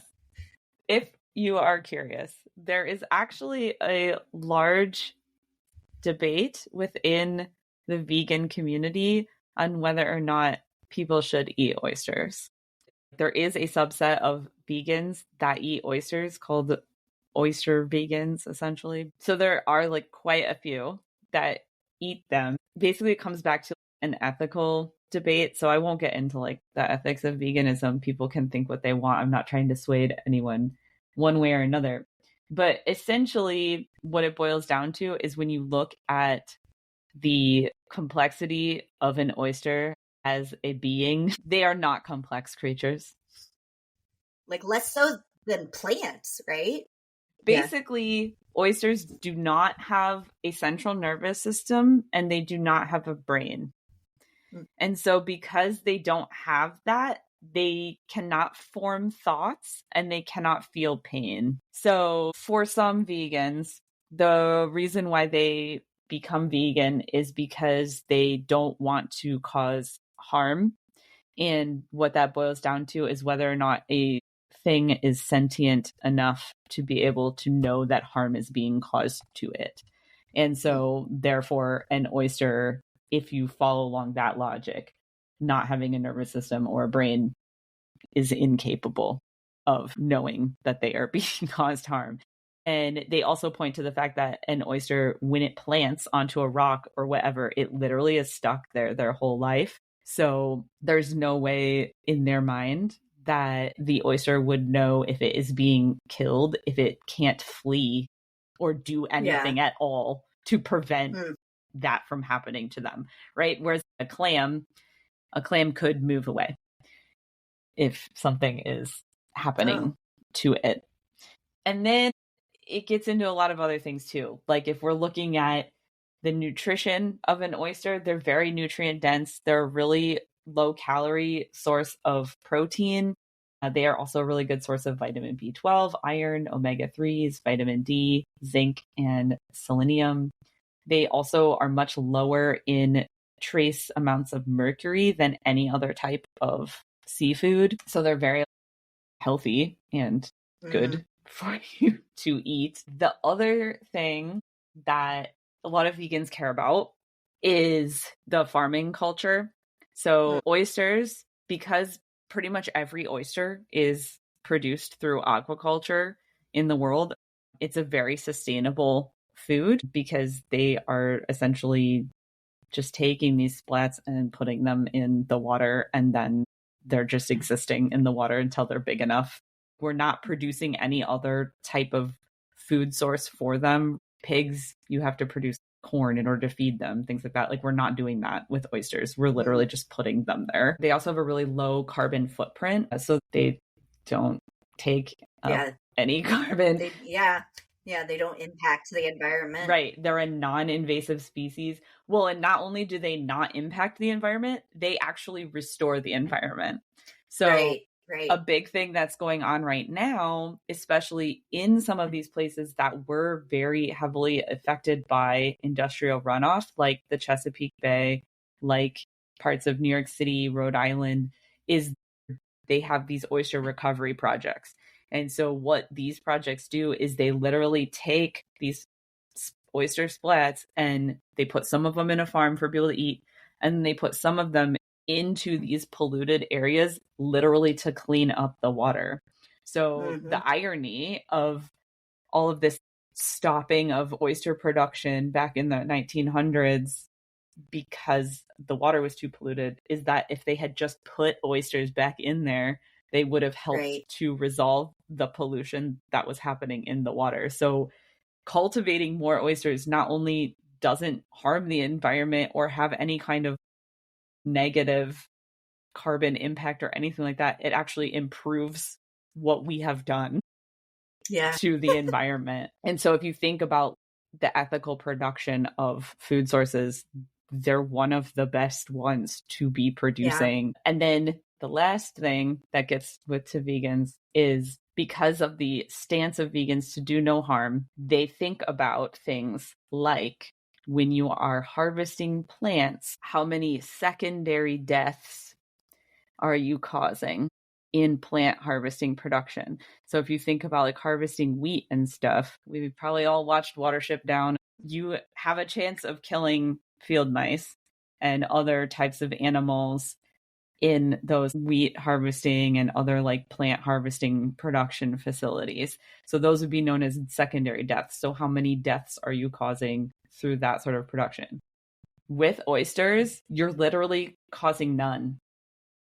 If you are curious, there is actually a large debate within the vegan community on whether or not people should eat oysters. There is a subset of vegans that eat oysters called oyster vegans, essentially. So there are like quite a few that eat them. Basically, it comes back to an ethical debate. So I won't get into like the ethics of veganism. People can think what they want. I'm not trying to sway anyone one way or another. But essentially, what it boils down to is when you look at the complexity of an oyster as a being, they are not complex creatures. Like less so than plants, right? Basically, oysters do not have a central nervous system and they do not have a brain. And so because they don't have that, they cannot form thoughts and they cannot feel pain. So for some vegans, the reason why they become vegan is because they don't want to cause harm. And what that boils down to is whether or not a thing is sentient enough to be able to know that harm is being caused to it. And so therefore an oyster, if you follow along that logic, not having a nervous system or a brain, is incapable of knowing that they are being caused harm. And they also point to the fact that an oyster, when it plants onto a rock or whatever, it literally is stuck there their whole life. So there's no way in their mind that the oyster would know if it is being killed, if it can't flee or do anything at all to prevent that from happening to them, right? Whereas a clam could move away if something is happening to it. And then it gets into a lot of other things too. Like if we're looking at the nutrition of an oyster, they're very nutrient dense. They're a really low calorie source of protein. They are also a really good source of vitamin B12, iron, omega-3s, vitamin D, zinc, and selenium. They also are much lower in trace amounts of mercury than any other type of seafood. So they're very healthy and good for you to eat. The other thing that a lot of vegans care about is the farming culture. So oysters, because pretty much every oyster is produced through aquaculture in the world, it's a very sustainable food because they are essentially just taking these splats and putting them in the water, and then they're just existing in the water until they're big enough. We're not producing any other type of food source for them. Pigs, you have to produce corn in order to feed them, things like that. Like we're not doing that with oysters. We're literally just putting them there. They also have a really low carbon footprint, so they don't take any carbon. They don't impact the environment. Right. They're a non-invasive species. Well, and not only do they not impact the environment, they actually restore the environment. So a big thing that's going on right now, especially in some of these places that were very heavily affected by industrial runoff, like the Chesapeake Bay, like parts of New York City, Rhode Island, is they have these oyster recovery projects. And so what these projects do is they literally take these oyster splats and they put some of them in a farm for people to eat, and they put some of them into these polluted areas literally to clean up the water. So the irony of all of this stopping of oyster production back in the 1900s because the water was too polluted is that if they had just put oysters back in there, they would have helped to resolve the pollution that was happening in the water. So cultivating more oysters not only doesn't harm the environment or have any kind of negative carbon impact or anything like that, it actually improves what we have done to the environment. And so if you think about the ethical production of food sources, they're one of the best ones to be producing. And then the last thing that gets to vegans is because of the stance of vegans to do no harm, they think about things like when you are harvesting plants, how many secondary deaths are you causing in plant harvesting production? So if you think about like harvesting wheat and stuff, we've probably all watched Watership Down. You have a chance of killing field mice and other types of animals in those wheat harvesting and other like plant harvesting production facilities. So those would be known as secondary deaths. So how many deaths are you causing through that sort of production? With oysters, you're literally causing none.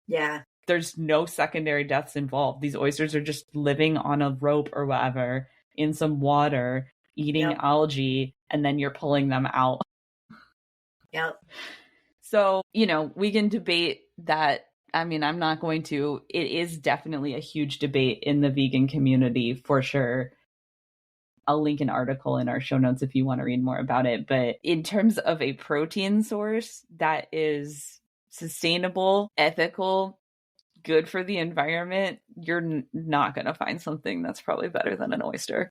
Yeah. There's no secondary deaths involved. These oysters are just living on a rope or whatever in some water, eating algae, and then you're pulling them out. Yep. So, you know, we can debate that. I mean, I'm not going to. It is definitely a huge debate in the vegan community for sure. I'll link an article in our show notes if you want to read more about it. But in terms of a protein source that is sustainable, ethical, good for the environment, you're not going to find something that's probably better than an oyster.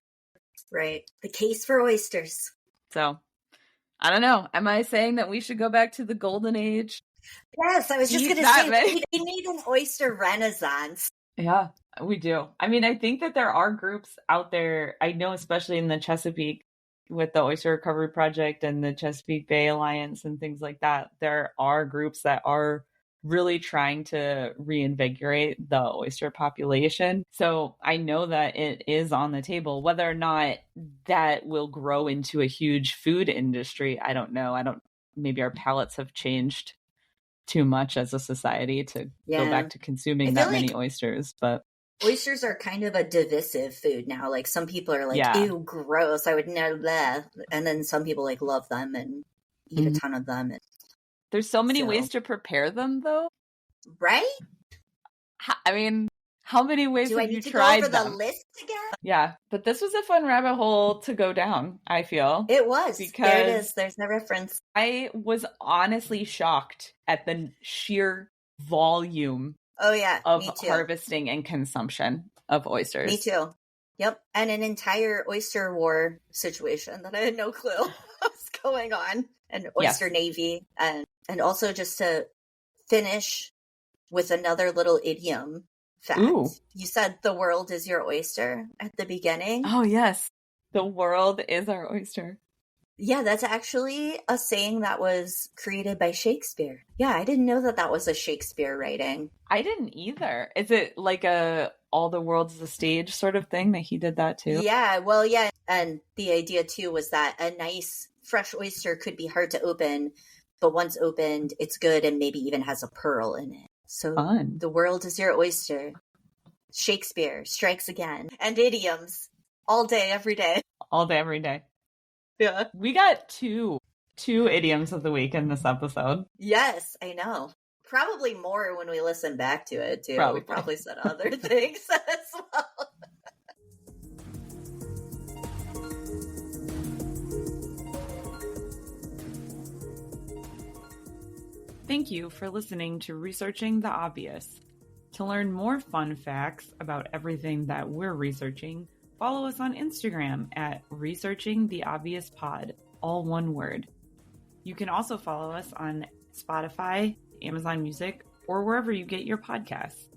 Right. The case for oysters. So, I don't know. Am I saying that we should go back to the golden age? Yes, I was just going to say, we need an oyster renaissance. Yeah, we do. I mean, I think that there are groups out there, I know especially in the Chesapeake with the Oyster Recovery Project and the Chesapeake Bay Alliance and things like that, there are groups that are really trying to reinvigorate the oyster population. So I know that it is on the table. Whether or not that will grow into a huge food industry, I don't know. Maybe our palates have changed too much as a society to go back to consuming that many oysters. But oysters are kind of a divisive food now. Like some people are like, ew, gross, I would never that. And then some people like love them and eat a ton of them. There's so many ways to prepare them, though. Right? I mean, how many ways have you tried? Do I need to go over the list again? Yeah, but this was a fun rabbit hole to go down, I feel. It was. Because there it is. There's the reference. I was honestly shocked at the sheer volume of harvesting and consumption of oysters. Me too. Yep. And an entire oyster war situation that I had no clue was going on. An oyster navy. And also just to finish with another little idiom fact. Ooh. You said the world is your oyster at the beginning. Oh, yes. The world is our oyster. Yeah, that's actually a saying that was created by Shakespeare. Yeah, I didn't know that was a Shakespeare writing. I didn't either. Is it like a all the world's a stage sort of thing that he did that too? Yeah, well, yeah. And the idea too was that a nice fresh oyster could be hard to open, but once opened, it's good and maybe even has a pearl in it. So fun. The world is your oyster. Shakespeare strikes again. And idioms all day, every day. All day, every day. Yeah. We got two idioms of the week in this episode. Yes, I know. Probably more when we listen back to it, too. Probably. We probably said other things as well. Thank you for listening to Researching the Obvious. To learn more fun facts about everything that we're researching, follow us on Instagram at Researching the Obvious Pod, all one word. You can also follow us on Spotify, Amazon Music, or wherever you get your podcasts.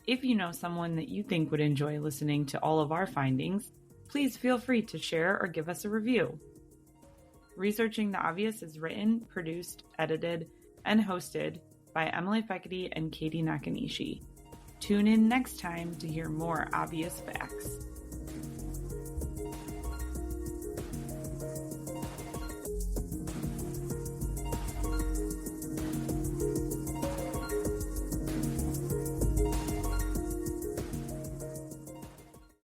If you know someone that you think would enjoy listening to all of our findings, please feel free to share or give us a review. Researching the Obvious is written, produced, edited, and hosted by Emily Fekete and Katie Nakanishi. Tune in next time to hear more obvious facts.